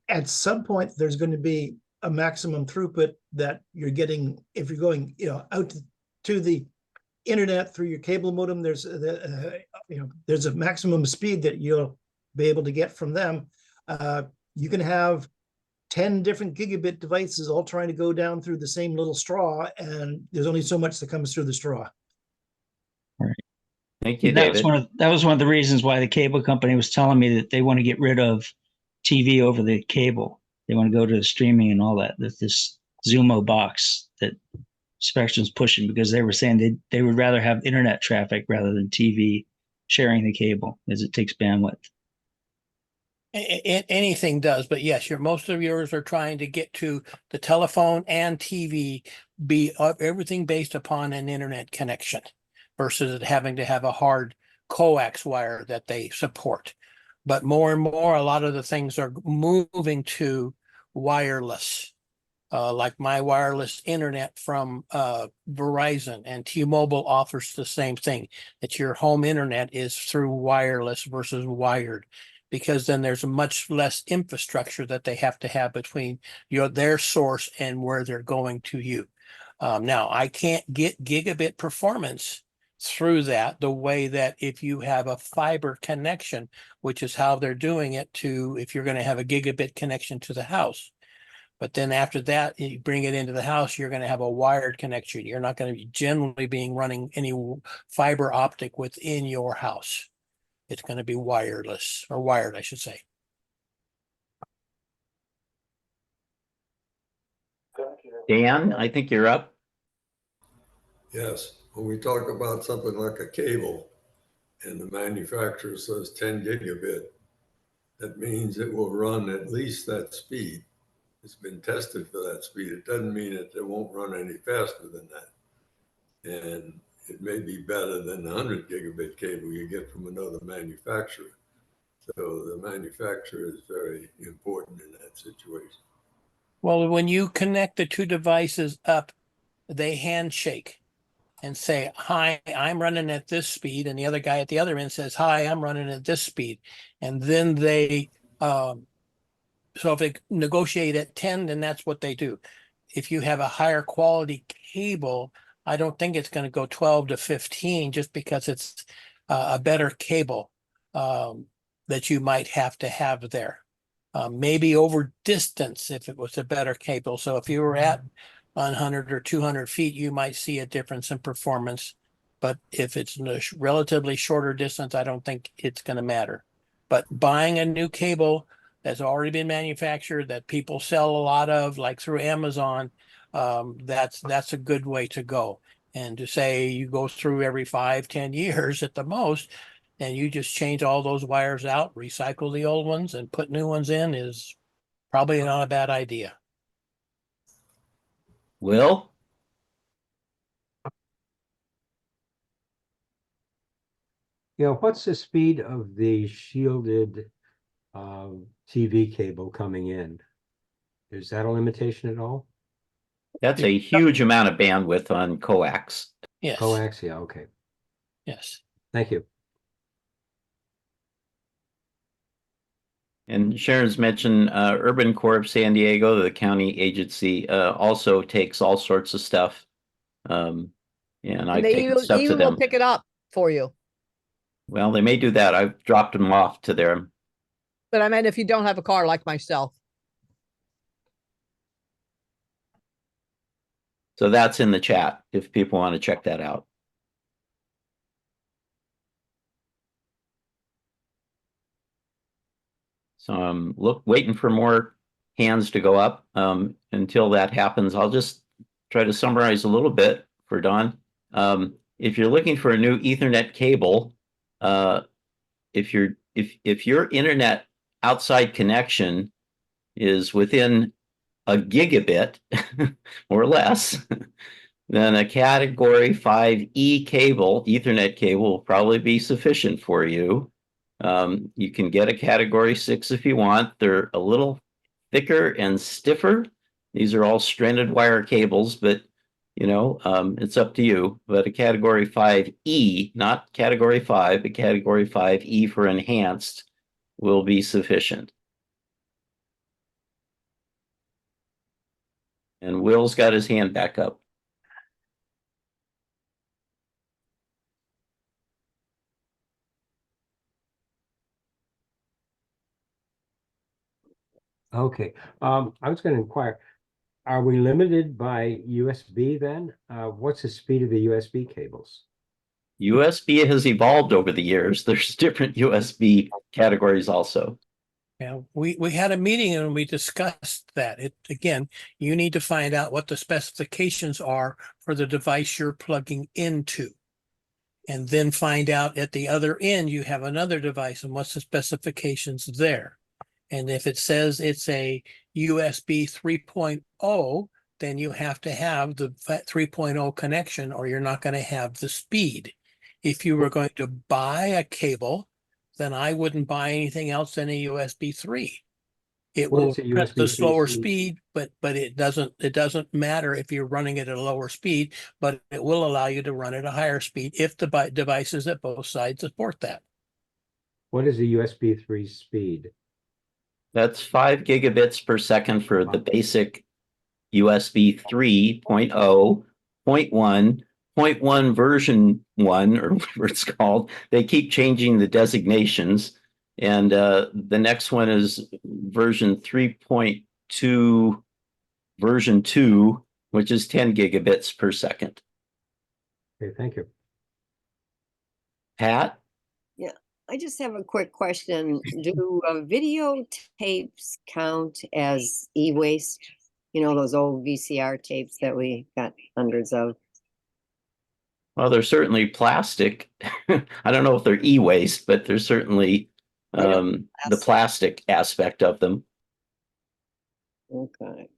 At some point, there's going to be a maximum throughput that you're getting if you're going, out to the internet through your cable modem. There's there's a maximum speed that you'll be able to get from them. You can have 10 different gigabit devices all trying to go down through the same little straw, and there's only so much that comes through the straw. Thank you, That was David. that was one of the reasons why the cable company was telling me that they want to get rid of TV over the cable. They want to go to streaming and all that. That this Zumo box that Spectrum's pushing, because they were saying they would rather have internet traffic rather than TV sharing the cable, as it takes bandwidth. Anything does, but yes, most of yours are trying to get to the telephone and TV, be everything based upon an internet connection versus it having to have a hard coax wire that they support. But more and more, a lot of the things are moving to wireless. Like my wireless internet from Verizon, and T-Mobile offers the same thing, that your home internet is through wireless versus wired, because then there's much less infrastructure that they have to have between their source and where they're going to you. Now, I can't get gigabit performance through that the way that if you have a fiber connection, which is how they're doing it if you're going to have a gigabit connection to the house. But then after that, you bring it into the house, you're going to have a wired connection. You're not going to be generally running any fiber optic within your house. It's going to be wireless, or wired, I should say. Dan, I think you're up. Yes, when we talk about something like a cable and the manufacturer says 10 gigabit, that means it will run at least that speed. It's been tested for that speed. It doesn't mean that it won't run any faster than that. And it may be better than the 100 gigabit cable you get from another manufacturer. So the manufacturer is very important in that situation. Well, when you connect the two devices up, they handshake and say, hi, I'm running at this speed. And the other guy at the other end says, hi, I'm running at this speed. And then they, so if they negotiate at 10, then that's what they do. If you have a higher quality cable, I don't think it's going to go 12 to 15 just because it's a better cable that you might have to have there. Maybe over distance if it was a better cable. So if you were at 100 or 200 feet, you might see a difference in performance. But if it's in a relatively shorter distance, I don't think it's going to matter. But buying a new cable that's already been manufactured, that people sell a lot of, like through Amazon, that's a good way to go. And to say you go through every 5-10 years at the most, and you just change all those wires out, recycle the old ones and put new ones in, is probably not a bad idea. Will? What's the speed of the shielded TV cable coming in? Is that a limitation at all? That's a huge amount of bandwidth on coax. Yes. Coax, yeah, okay. Yes. Thank you. And Sharon's mentioned Urban Corp San Diego, the county agency, also takes all sorts of stuff. And I've taken stuff to even them. will pick it up for you. Well, they may do that. I've dropped them off to them. But I mean, if you don't have a car like myself. So that's in the chat if people want to check that out. So I'm waiting for more hands to go up. Until that happens, I'll just try to summarize a little bit for Don. If you're looking for a new Ethernet cable, if your internet outside connection is within a gigabit or less, then a category 5E cable, Ethernet cable, will probably be sufficient for you. You can get a category 6 if you want. They're a little thicker and stiffer. These are all stranded wire cables, but It's up to you. But a category 5E, not category 5, but category 5E for enhanced will be sufficient. And Will's got his hand back up. Okay, I was gonna inquire, are we limited by USB then? What's the speed of the USB cables? USB has evolved over the years. There's different USB categories also. Yeah, we had a meeting and we discussed that. Again, you need to find out what the specifications are for the device you're plugging into. And then find out at the other end, you have another device and what's the specifications there. And if it says it's a USB 3.0, then you have to have the 3.0 connection or you're not going to have the speed. If you were going to buy a cable, then I wouldn't buy anything else than a USB 3. It will What's a press the USB slower 3? speed, but it doesn't matter if you're running it at a lower speed, but it will allow you to run at a higher speed if the devices at both sides support that. What is a USB 3 speed? That's 5 gigabits per second for the basic USB 3.0, 0.1, 0.1 version 1, or whatever it's called. They keep changing the designations. And the next one is version 3.2, version 2, which is 10 gigabits per second. Okay, thank you. Pat? Yeah, I just have a quick question. Do videotapes count as e-waste? You know, those old VCR tapes that we got hundreds of? Well, they're certainly plastic. I don't know if they're e-waste, but they're certainly the plastic aspect of them. Okay.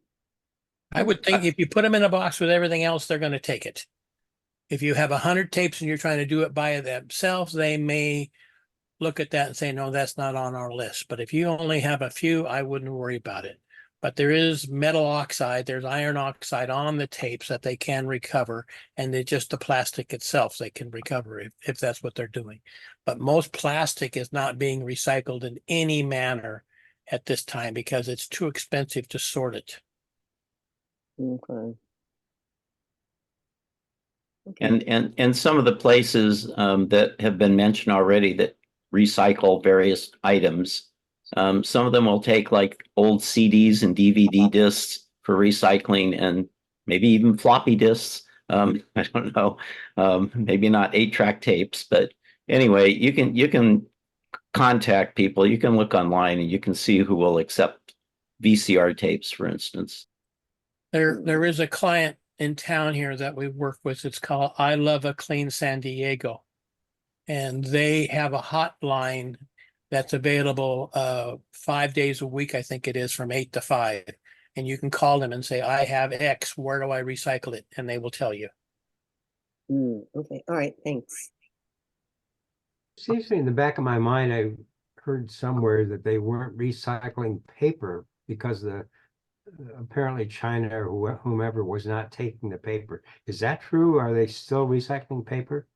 I would think if you put them in a box with everything else, they're going to take it. If you have 100 tapes and you're trying to do it by themselves, they may look at that and say, no, that's not on our list. But if you only have a few, I wouldn't worry about it. But there is metal oxide, there's iron oxide on the tapes that they can recover, and they just the plastic itself they can recover if that's what they're doing. But most plastic is not being recycled in any manner at this time because it's too expensive to sort it. Okay. And some of the places that have been mentioned already that recycle various items, some of them will take like old CDs and DVD discs for recycling, and maybe even floppy disks. I don't know, maybe not 8-track tapes, but anyway, you can contact people. You can look online and you can see who will accept VCR tapes, for instance. There is a client in town here that we work with. It's called I Love a Clean San Diego. And they have a hotline that's available 5 days a week, I think it is, from 8 to 5. And you can call them and say, I have X, where do I recycle it? And they will tell you. Okay, all right, thanks. Seems to me in the back of my mind, I heard somewhere that they weren't recycling paper because apparently China or whomever was not taking the paper. Is that true? Are they still recycling paper?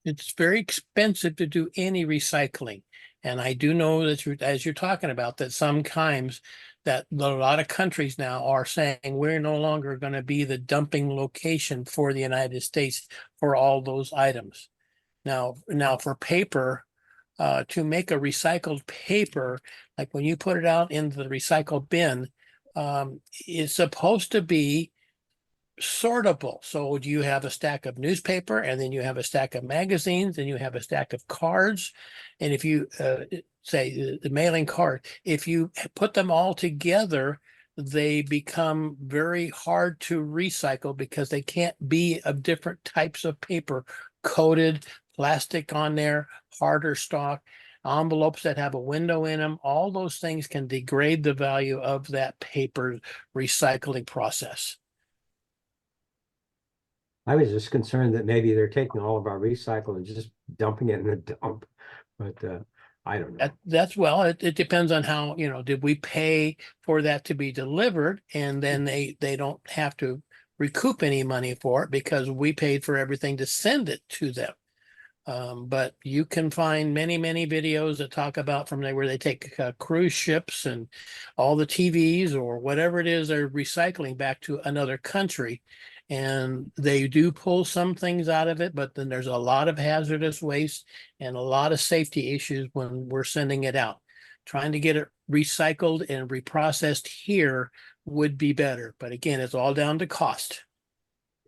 It's very expensive to do any recycling. And I do know that as you're talking about that sometimes that a lot of countries now are saying we're no longer going to be the dumping location for the United States for all those items. Now for paper, to make a recycled paper, like when you put it out into the recycle bin, it's supposed to be sortable. So do you have a stack of newspaper, and then you have a stack of magazines, and you have a stack of cards. And if you say the mailing card, if you put them all together, they become very hard to recycle because they can't be of different types of paper, coated, plastic on there, harder stock, envelopes that have a window in them. All those things can degrade the value of that paper recycling process. I was just concerned that maybe they're taking all of our recycle and just dumping it in the dump, but I don't know. It depends on how, did we pay for that to be delivered, and then they don't have to recoup any money for it because we paid for everything to send it to them. But you can find many, many videos that talk about from there where they take cruise ships and all the TVs or whatever it is they're recycling back to another country. And they do pull some things out of it, but then there's a lot of hazardous waste and a lot of safety issues when we're sending it out. Trying to get it recycled and reprocessed here would be better. But again, it's all down to cost.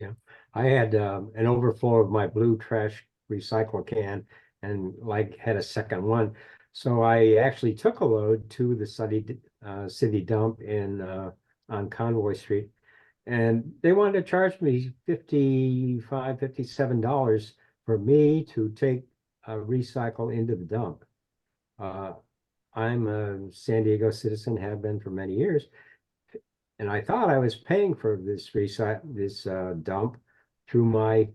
Yeah, I had an overflow of my blue trash recycle can and like had a second one. So I actually took a load to the city dump in on Convoy Street. And they wanted to charge me $55, $57 for me to take recycle into the dump. I'm a San Diego citizen, have been for many years. And I thought I was paying for this dump through my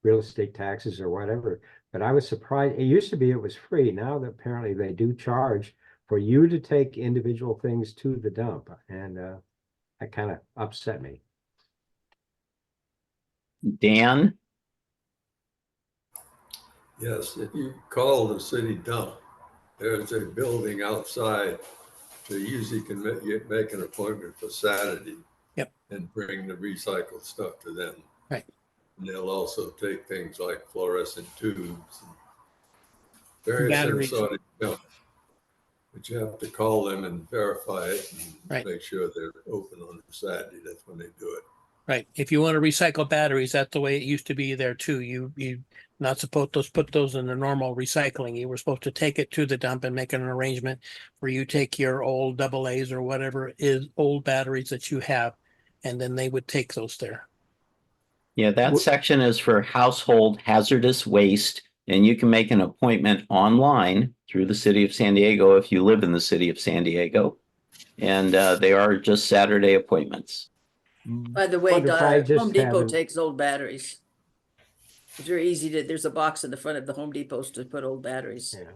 real estate taxes or whatever. But I was surprised. It used to be it was free. Now that apparently they do charge for you to take individual things to the dump. And that kind of upset me. Dan? Yes, if you call the city dump, there's a building outside. So you usually can make an appointment for Saturday. Yep. And bring the recycled stuff to them. Right. And they'll also take things like fluorescent tubes and various Batteries. assorted junk. But you have to call them and verify it and Right. make sure they're open on Saturday. That's when they do it. Right. If you want to recycle batteries, that's the way it used to be there too. You not supposed to put those in the normal recycling. You were supposed to take it to the dump and make an arrangement where you take your old AA's or whatever is old batteries that you have, and then they would take those there. Yeah, that section is for household hazardous waste, and you can make an appointment online through the city of San Diego if you live in the city of San Diego. And they are just Saturday appointments. By the way, Wonder if I just Home Depot haven't- takes old batteries. It's very easy to, there's a box in the front of the Home Depots to put old batteries. Yeah.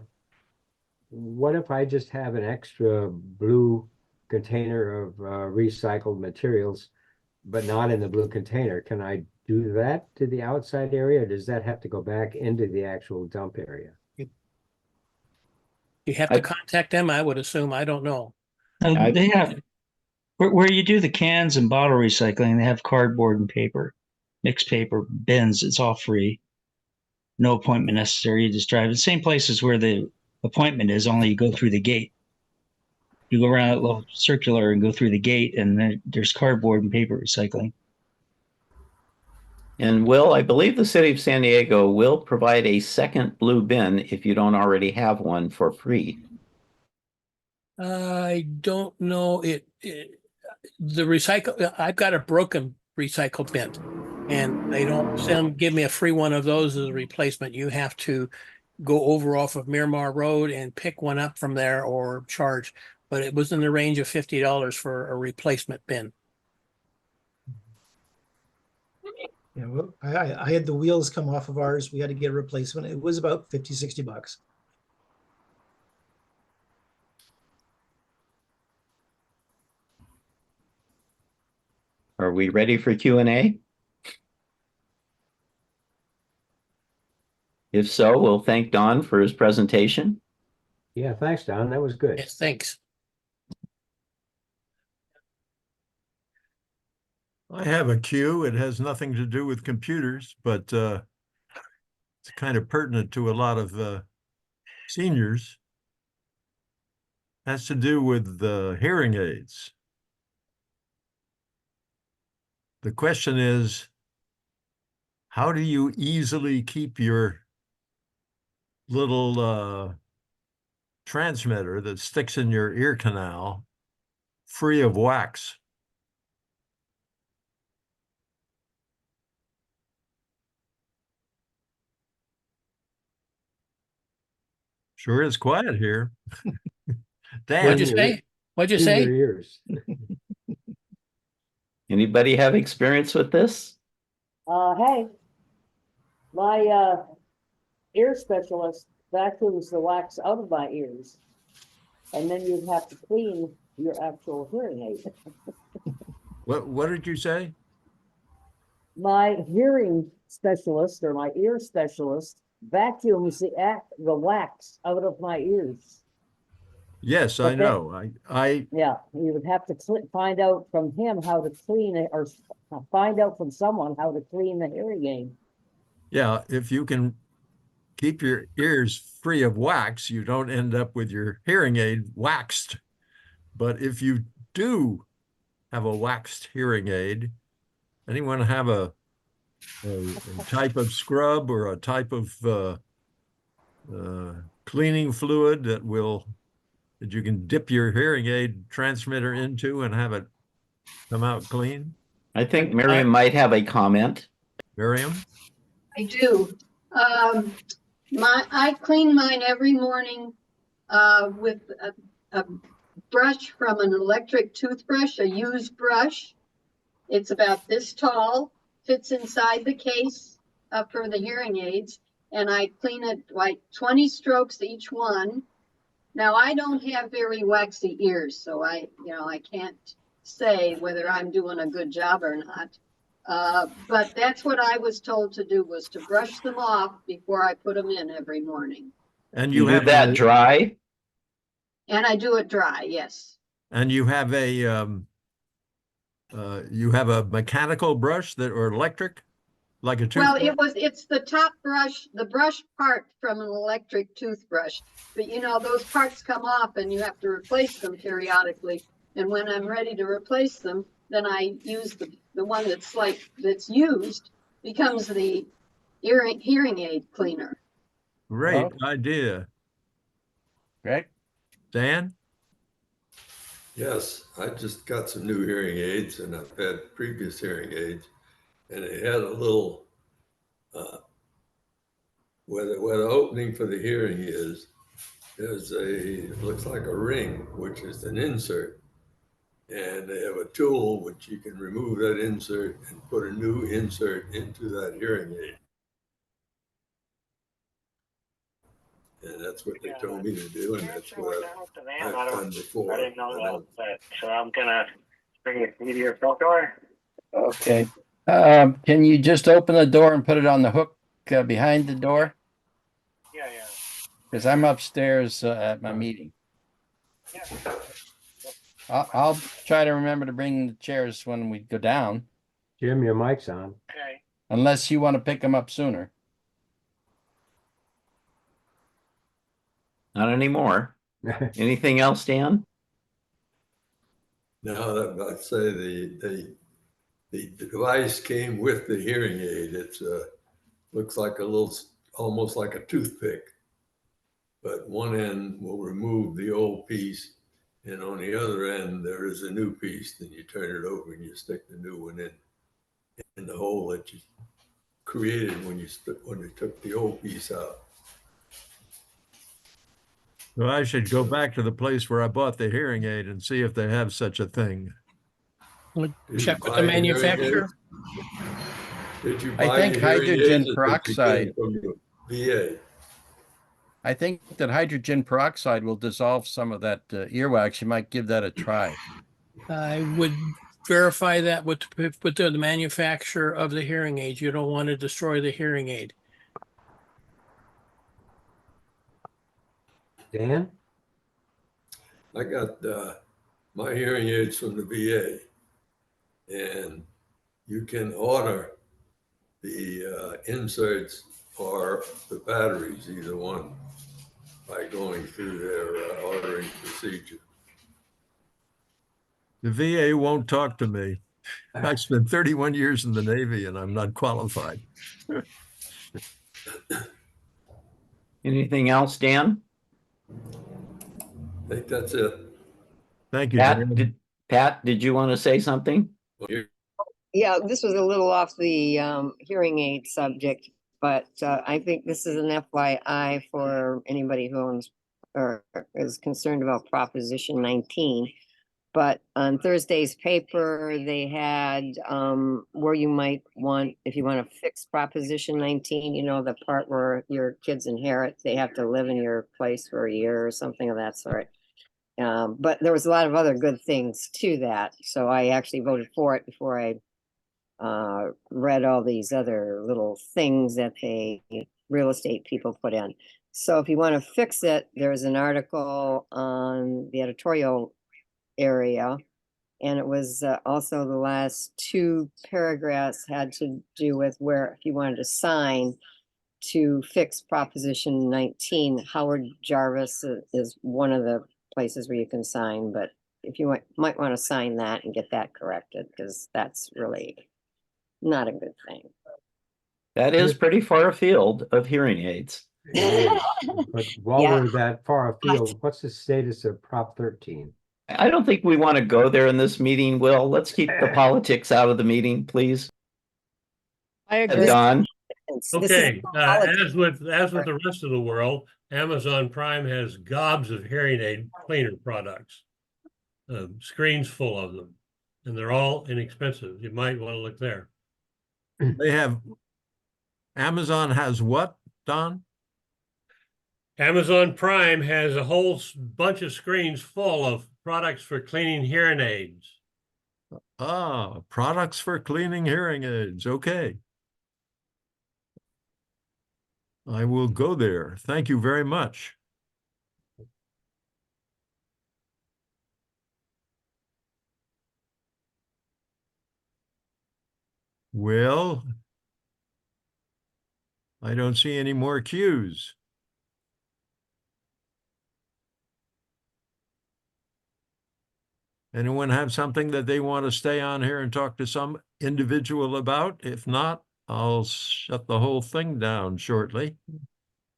What if I just have an extra blue container of recycled materials, but not in the blue container? Can I do that to the outside area, or does that have to go back into the actual dump area? You have to contact them, I would assume. I don't know. They have where you do the cans and bottle recycling, they have cardboard and paper, mixed paper bins. It's all free. No appointment necessary. You just drive the same places where the appointment is, only you go through the gate. You go around a little circular and go through the gate, and then there's cardboard and paper recycling. And Will, I believe the city of San Diego will provide a second blue bin if you don't already have one for free. I don't know the recycle. I've got a broken recycle bin, and they don't give me a free one of those as a replacement. You have to go over off of Miramar Road and pick one up from there or charge. But it was in the range of $50 for a replacement bin. Yeah, well, I had the wheels come off of ours. We had to get a replacement. It was about 50, 60 bucks. Are we ready for Q&A? If so, we'll thank Don for his presentation. Yeah, thanks, Don. That was good. Yes, thanks. I have a cue. It has nothing to do with computers, but it's kind of pertinent to a lot of seniors. It has to do with hearing aids. The question is, how do you easily keep your little transmitter that sticks in your ear canal free of wax? Sure is quiet here. Dan, What'd you say? What'd you In say? your ears. Anybody have experience with this? Hey, my ear specialist vacuums the wax out of my ears, and then you'd have to clean your actual hearing aid. what did you say? my hearing specialist or my ear specialist vacuums the wax out of my ears. Yes, I But that- know. I Yeah, you would have to find out from him how to clean it, or find out from someone how to clean the hearing aid. yeah, if you can keep your ears free of wax, you don't end up with your hearing aid waxed. But if you do have a waxed hearing aid, anyone have a type of scrub or a type of cleaning fluid that you can dip your hearing aid transmitter into and have it come out clean? I think Miriam might have a comment. Miriam? I do. I clean mine every morning with a brush from an electric toothbrush, a used brush. It's about this tall, fits inside the case for the hearing aids, and I clean it like 20 strokes each one. Now, I don't have very waxy ears, so I can't say whether I'm doing a good job or not. But that's what I was told to do, was to brush them off before I put them in every morning. And You do that dry? And I do it dry, yes. And you have a mechanical brush or electric, like a toothbrush? Well, it's the top brush, the brush part from an electric toothbrush. But those parts come off and you have to replace them periodically. And when I'm ready to replace them, then I use the one that's used, becomes the hearing aid cleaner. Great idea. Greg? Dan? Yes, I just got some new hearing aids, and I've had previous hearing aids, and it had a little, where the opening for the hearing is, it looks like a ring, which is an insert. And they have a tool which you can remove that insert and put a new insert into that hearing aid. And that's what they told me to do, and that's what I've done before. I didn't know that was that. So I'm gonna bring it to your front door. Okay. Can you just open the door and put it on the hook behind the door? Yeah. Because I'm upstairs at my meeting. Yeah. I'll try to remember to bring the chairs when we go down, Jim, your mic's on. Okay. unless you want to pick them up sooner. Not anymore. Anything else, Dan? No, I'd say the device came with the hearing aid. It's looks like almost like a toothpick, but one end will remove the old piece, and on the other end there is a new piece. Then you turn it over and you stick the new one in the hole that you created when you took the old piece out. Well, I should go back to the place where I bought the hearing aid and see if they have such a thing. Check with the manufacturer. Did you I buy think your hearing hydrogen aids or did you get peroxide. it from the VA? I think that hydrogen peroxide will dissolve some of that earwax. You might give that a try. I would verify that with the manufacturer of the hearing aid. You don't want to destroy the hearing aid. Dan? I got my hearing aids from the VA, and you can order the inserts or the batteries, either one, by going through their ordering procedure. The VA won't talk to me. I spent 31 years in the Navy and I'm not qualified. Anything else, Dan? I think that's it. Thank you, Dan. Pat, did you want to say something? Yeah, this was a little off the hearing aid subject, but I think this is an FYI for anybody who owns or is concerned about Proposition 19. But on Thursday's paper, they had where you might want, if you want to fix Proposition 19, the part where your kids inherit, they have to live in your place for a year or something of that sort. But there was a lot of other good things to that. So I actually voted for it before I read all these other little things that they real estate people put in. So if you want to fix it, there's an article on the editorial area. And it was also the last two paragraphs had to do with where if you wanted to sign to fix Proposition 19, Howard Jarvis is one of the places where you can sign, but if you might want to sign that and get that corrected, because that's really not a good thing. That is pretty far afield of hearing aids. It is. But while Yeah. we're that far afield, what's the status of Prop 13? I don't think we want to go there in this meeting, Will. Let's keep the politics out of the meeting, please. I agree. Don? Okay, as with the rest of the world, Amazon Prime has gobs of hearing aid cleaner products, screens full of them, and they're all inexpensive. You might want to look there. They have, Amazon has what, Don? Amazon Prime has a whole bunch of screens full of products for cleaning hearing aids. Ah, products for cleaning hearing aids. Okay. I will go there. Thank you very much. Well, I don't see any more cues. Anyone have something that they want to stay on here and talk to some individual about? If not, I'll shut the whole thing down shortly.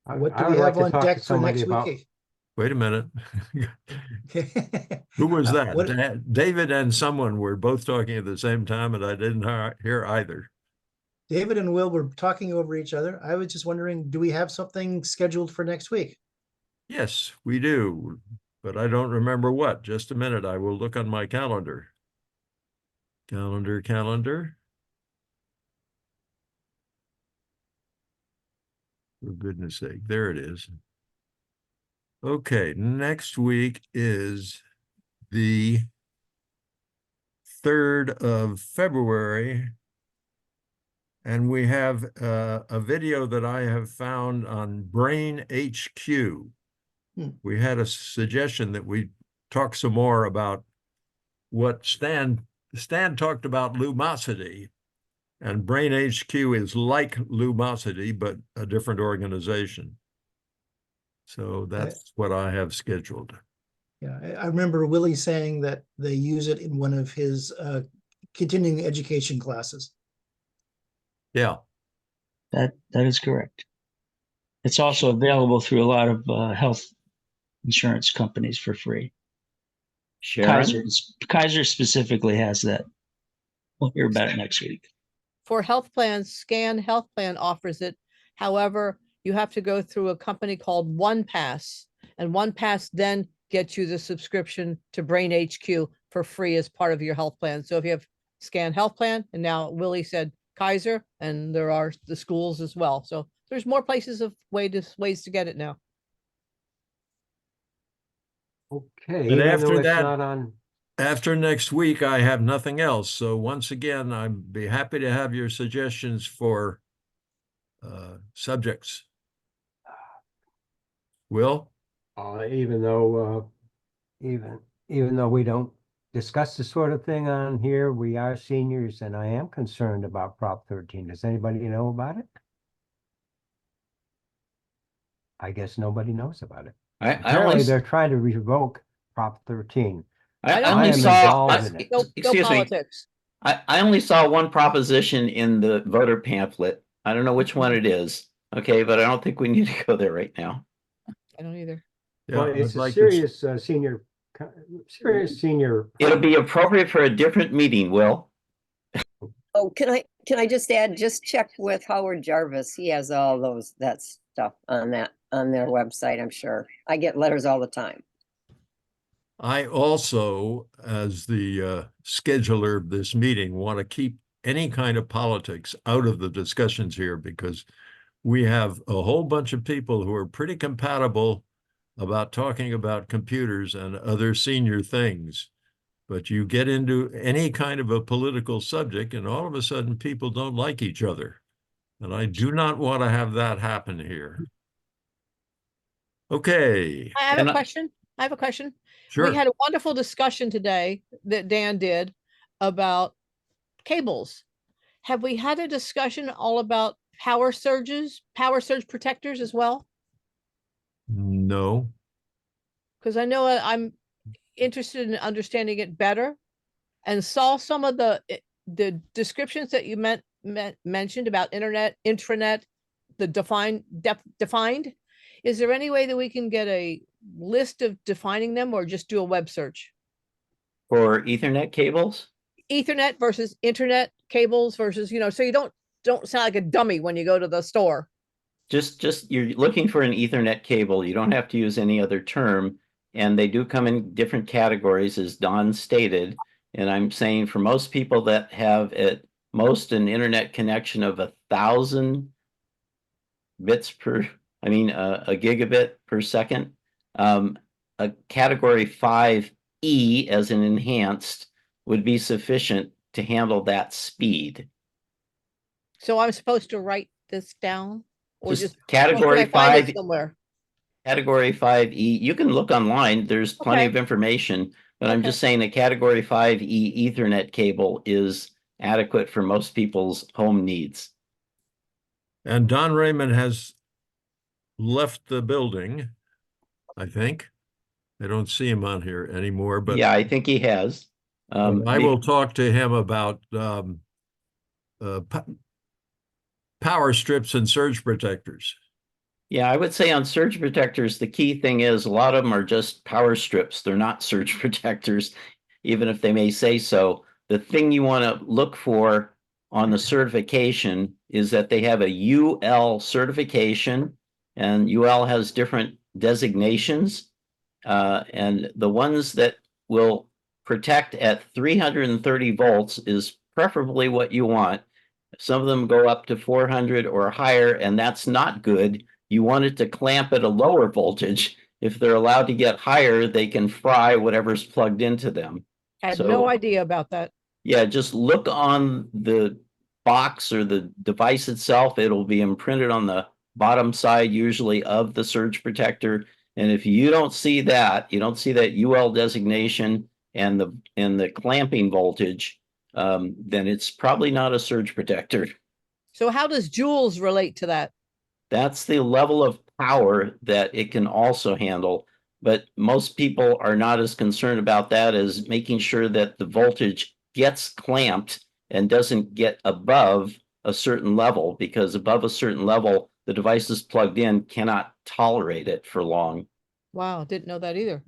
What do I we would like have to on talk to deck for somebody next about- week? Wait a minute. Who was that? What- David and someone were both talking at the same time, and I didn't hear either. David and Will were talking over each other. I was just wondering, do we have something scheduled for next week? Yes, we do, but I don't remember what. Just a minute. I will look on my calendar. Calendar. For goodness sake, there it is. Okay, next week is the 3rd of February. And we have a video that I have found on Brain HQ. We had a suggestion that we talk some more about what Stan talked about Lumosity, and Brain HQ is like Lumosity, but a different organization. So that's what I have scheduled. Yeah, I remember Willie saying that they use it in one of his continuing education classes. Yeah. That is correct. It's also available through a lot of health insurance companies for free. Sharon? Kaiser specifically has that. We'll hear about it next week. For health plans, Scan Health Plan offers it. However, you have to go through a company called OnePass, and OnePass then gets you the subscription to Brain HQ for free as part of your health plan. So if you have Scan Health Plan, and now Willie said Kaiser, and there are the schools as well. So there's more places of ways to get it now. Okay, And even after though it's that- not on, After next week, I have nothing else. So once again, I'd be happy to have your suggestions for subjects. Will? even though we don't discuss this sort of thing on here, we are seniors, and I am concerned about Prop 13. Does anybody know about it? I guess nobody knows about it. I Apparently, only, they're trying to revoke Prop 13. I I only am saw, involved in it. No excuse me, politics. I only saw one proposition in the voter pamphlet. I don't know which one it is. Okay, but I don't think we need to go there right now. I don't either. Well, Yeah, it's I'd a like to- serious senior. It'll be appropriate for a different meeting, Will. Oh, can I just add, just check with Howard Jarvis. He has all that stuff on their website, I'm sure. I get letters all the time. I also, as the scheduler of this meeting, want to keep any kind of politics out of the discussions here, because we have a whole bunch of people who are pretty compatible about talking about computers and other senior things. But you get into any kind of a political subject and all of a sudden people don't like each other. And I do not want to have that happen here. Okay, I have And a I- question. I have a question. sure. We had a wonderful discussion today that Dan did about cables. Have we had a discussion all about power surges, power surge protectors as well? No. Because I know I'm interested in understanding it better and saw some of the descriptions that you mentioned about internet, intranet, the defined. Is there any way that we can get a list of defining them or just do a web search? For Ethernet cables? Ethernet versus internet cables versus, so you don't sound like a dummy when you go to the store. Just you're looking for an Ethernet cable. You don't have to use any other term. And they do come in different categories, as Don stated. And I'm saying for most people that have at most an internet connection of 1,000 bits per, a gigabit per second, a category 5E as an enhanced would be sufficient to handle that speed. So I'm supposed to write this down or Just or category can I find it 5, somewhere? category 5E. You can look online. There's plenty Okay. of information, but I'm Okay. just saying a category 5E Ethernet cable is adequate for most people's home needs. And Don Raymond has left the building, I think. I don't see him on here anymore, but Yeah, I think he has. I will talk to him about power strips and surge protectors. Yeah, I would say on surge protectors, the key thing is a lot of them are just power strips. They're not surge protectors, even if they may say so. The thing you want to look for on the certification is that they have a UL certification, and UL has different designations. And the ones that will protect at 330 volts is preferably what you want. Some of them go up to 400 or higher, and that's not good. You want it to clamp at a lower voltage. If they're allowed to get higher, they can fry whatever's plugged into them. I had So- no idea about that. Yeah, just look on the box or the device itself. It'll be imprinted on the bottom side, usually of the surge protector. And if you don't see that, you don't see that UL designation and the clamping voltage, then it's probably not a surge protector. So how does joules relate to that? That's the level of power that it can also handle. But most people are not as concerned about that as making sure that the voltage gets clamped and doesn't get above a certain level, because above a certain level, the devices plugged in cannot tolerate it for long. Wow, didn't know that either.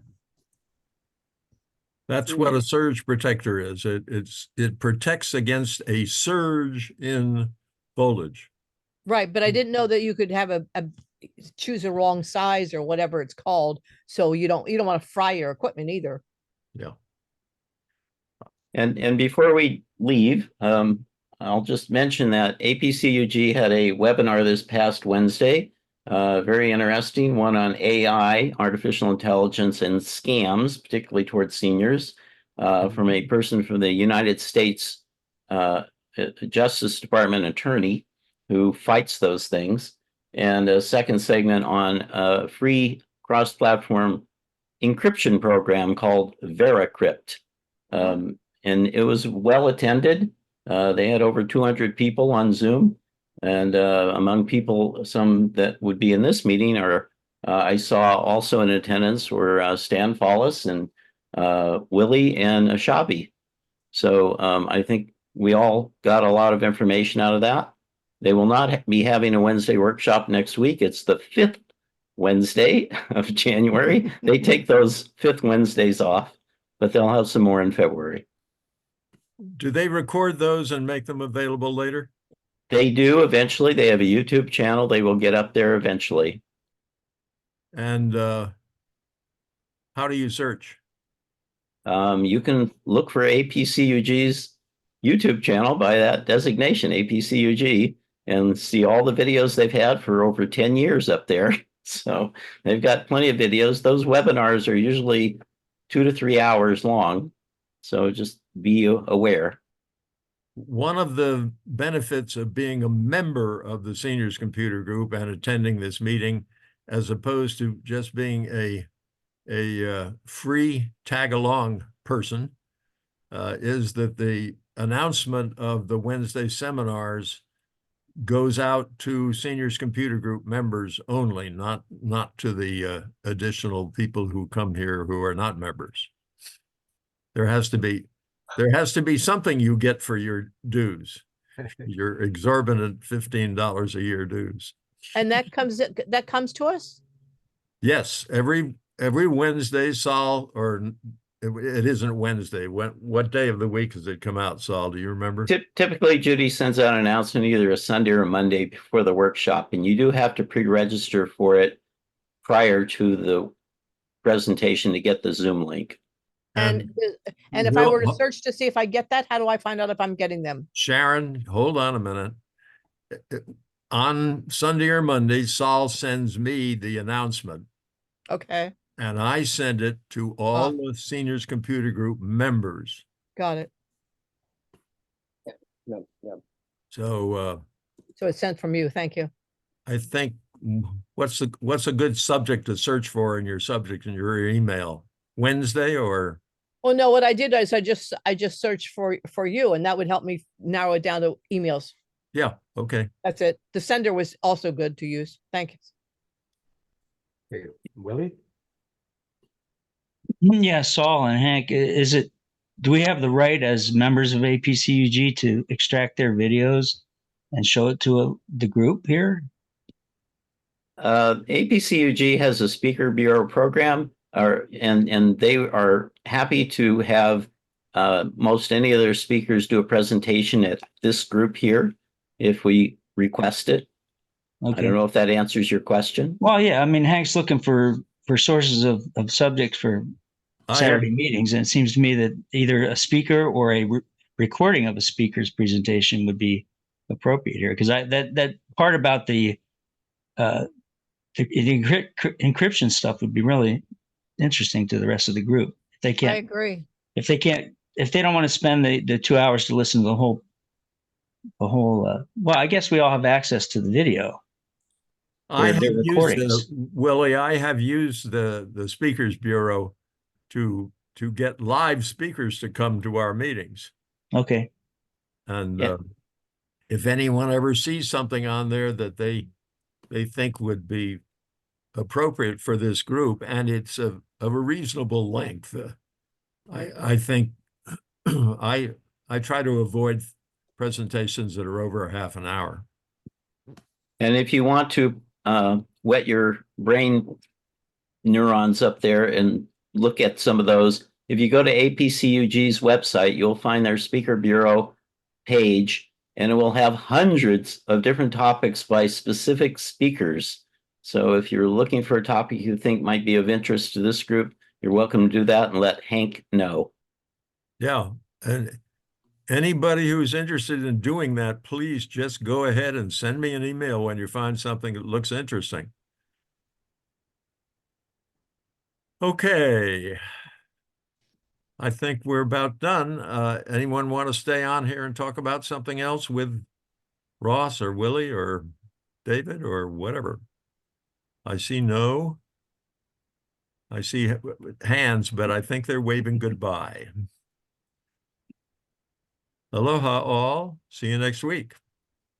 That's what a surge protector is. It protects against a surge in voltage. Right, but I didn't know that you could have a choose a wrong size or whatever it's called. So you don't want to fry your equipment either. Yeah. And before we leave, I'll just mention that APCUG had a webinar this past Wednesday, very interesting, one on AI, artificial intelligence, and scams, particularly towards seniors, from a person from the United States Justice Department attorney who fights those things, and a second segment on a free cross-platform encryption program called VeraCrypt. And it was well attended. They had over 200 people on Zoom. And among people, some that would be in this meeting, or I saw also in attendance were Stan Follis and Willie and Ashabi. So I think we all got a lot of information out of that. They will not be having a Wednesday workshop next week. It's the 5th Wednesday of January. They take those 5th Wednesdays off, but they'll have some more in February. Do they record those and make them available later? They do eventually. They have a YouTube channel. They will get up there eventually. And how do you search? You can look for APCUG's YouTube channel by that designation, APCUG, and see all the videos they've had for over 10 years up there. So they've got plenty of videos. Those webinars are usually 2 to 3 hours long. So just be aware. One of the benefits of being a member of the seniors computer group and attending this meeting, as opposed to just being a free tag along person, is that the announcement of the Wednesday seminars goes out to seniors computer group members only, not to the additional people who come here who are not members. There has to be something you get for your dues, your exorbitant $15 a year dues. And that comes to us? Yes, every Wednesday, Saul, or it isn't Wednesday. What day of the week does it come out, Saul? Do you remember? Typically, Judy sends out an announcement either a Sunday or a Monday before the workshop, and you do have to pre-register for it prior to the presentation to get the Zoom link. And if I were to search to see if I get that, how do I find out if I'm getting them? Sharon, hold on a minute. On Sunday or Monday, Saul sends me the announcement. Okay, And I send it to all the seniors computer group members. got it. Yep. So So it's sent from you. Thank you. I think what's a good subject to search for in your email? Wednesday or? Well, no, what I did is I just searched for you, and that would help me narrow it down to emails. Yeah, okay. That's it. The sender was also good to use. Thank you. Okay, Willie? Yeah, Saul and Hank, do we have the right as members of APCUG to extract their videos and show it to the group here? APCUG has a speaker bureau program, and they are happy to have most any of their speakers do a presentation at this group here if we request it. Okay. I don't know if that answers your question. Well, yeah, I mean, Hank's looking for sources of subjects for Saturday meetings, and it seems to me that either a speaker or a recording of a speaker's presentation would be appropriate here, because that part about the encryption stuff would be really interesting to the rest of the group. If they can't, I agree. if they don't want to spend the 2 hours to listen to the whole well, I guess we all have access to the video. Willie, I have used the Speakers Bureau to get live speakers to come to our meetings. Okay. And if anyone ever sees something on there that they think would be appropriate for this group, and it's of a reasonable length, I think I try to avoid presentations that are over a half an hour. And if you want to wet your brain neurons up there and look at some of those, if you go to APCUG's website, you'll find their Speaker Bureau page, and it will have hundreds of different topics by specific speakers. So if you're looking for a topic you think might be of interest to this group, you're welcome to do that and let Hank know. Yeah, and anybody who's interested in doing that, please just go ahead and send me an email when you find something that looks interesting. Okay. I think we're about done. Anyone want to stay on here and talk about something else with Ross or Willie or David or whatever? I see no. I see hands, but I think they're waving goodbye. Aloha all. See you next week.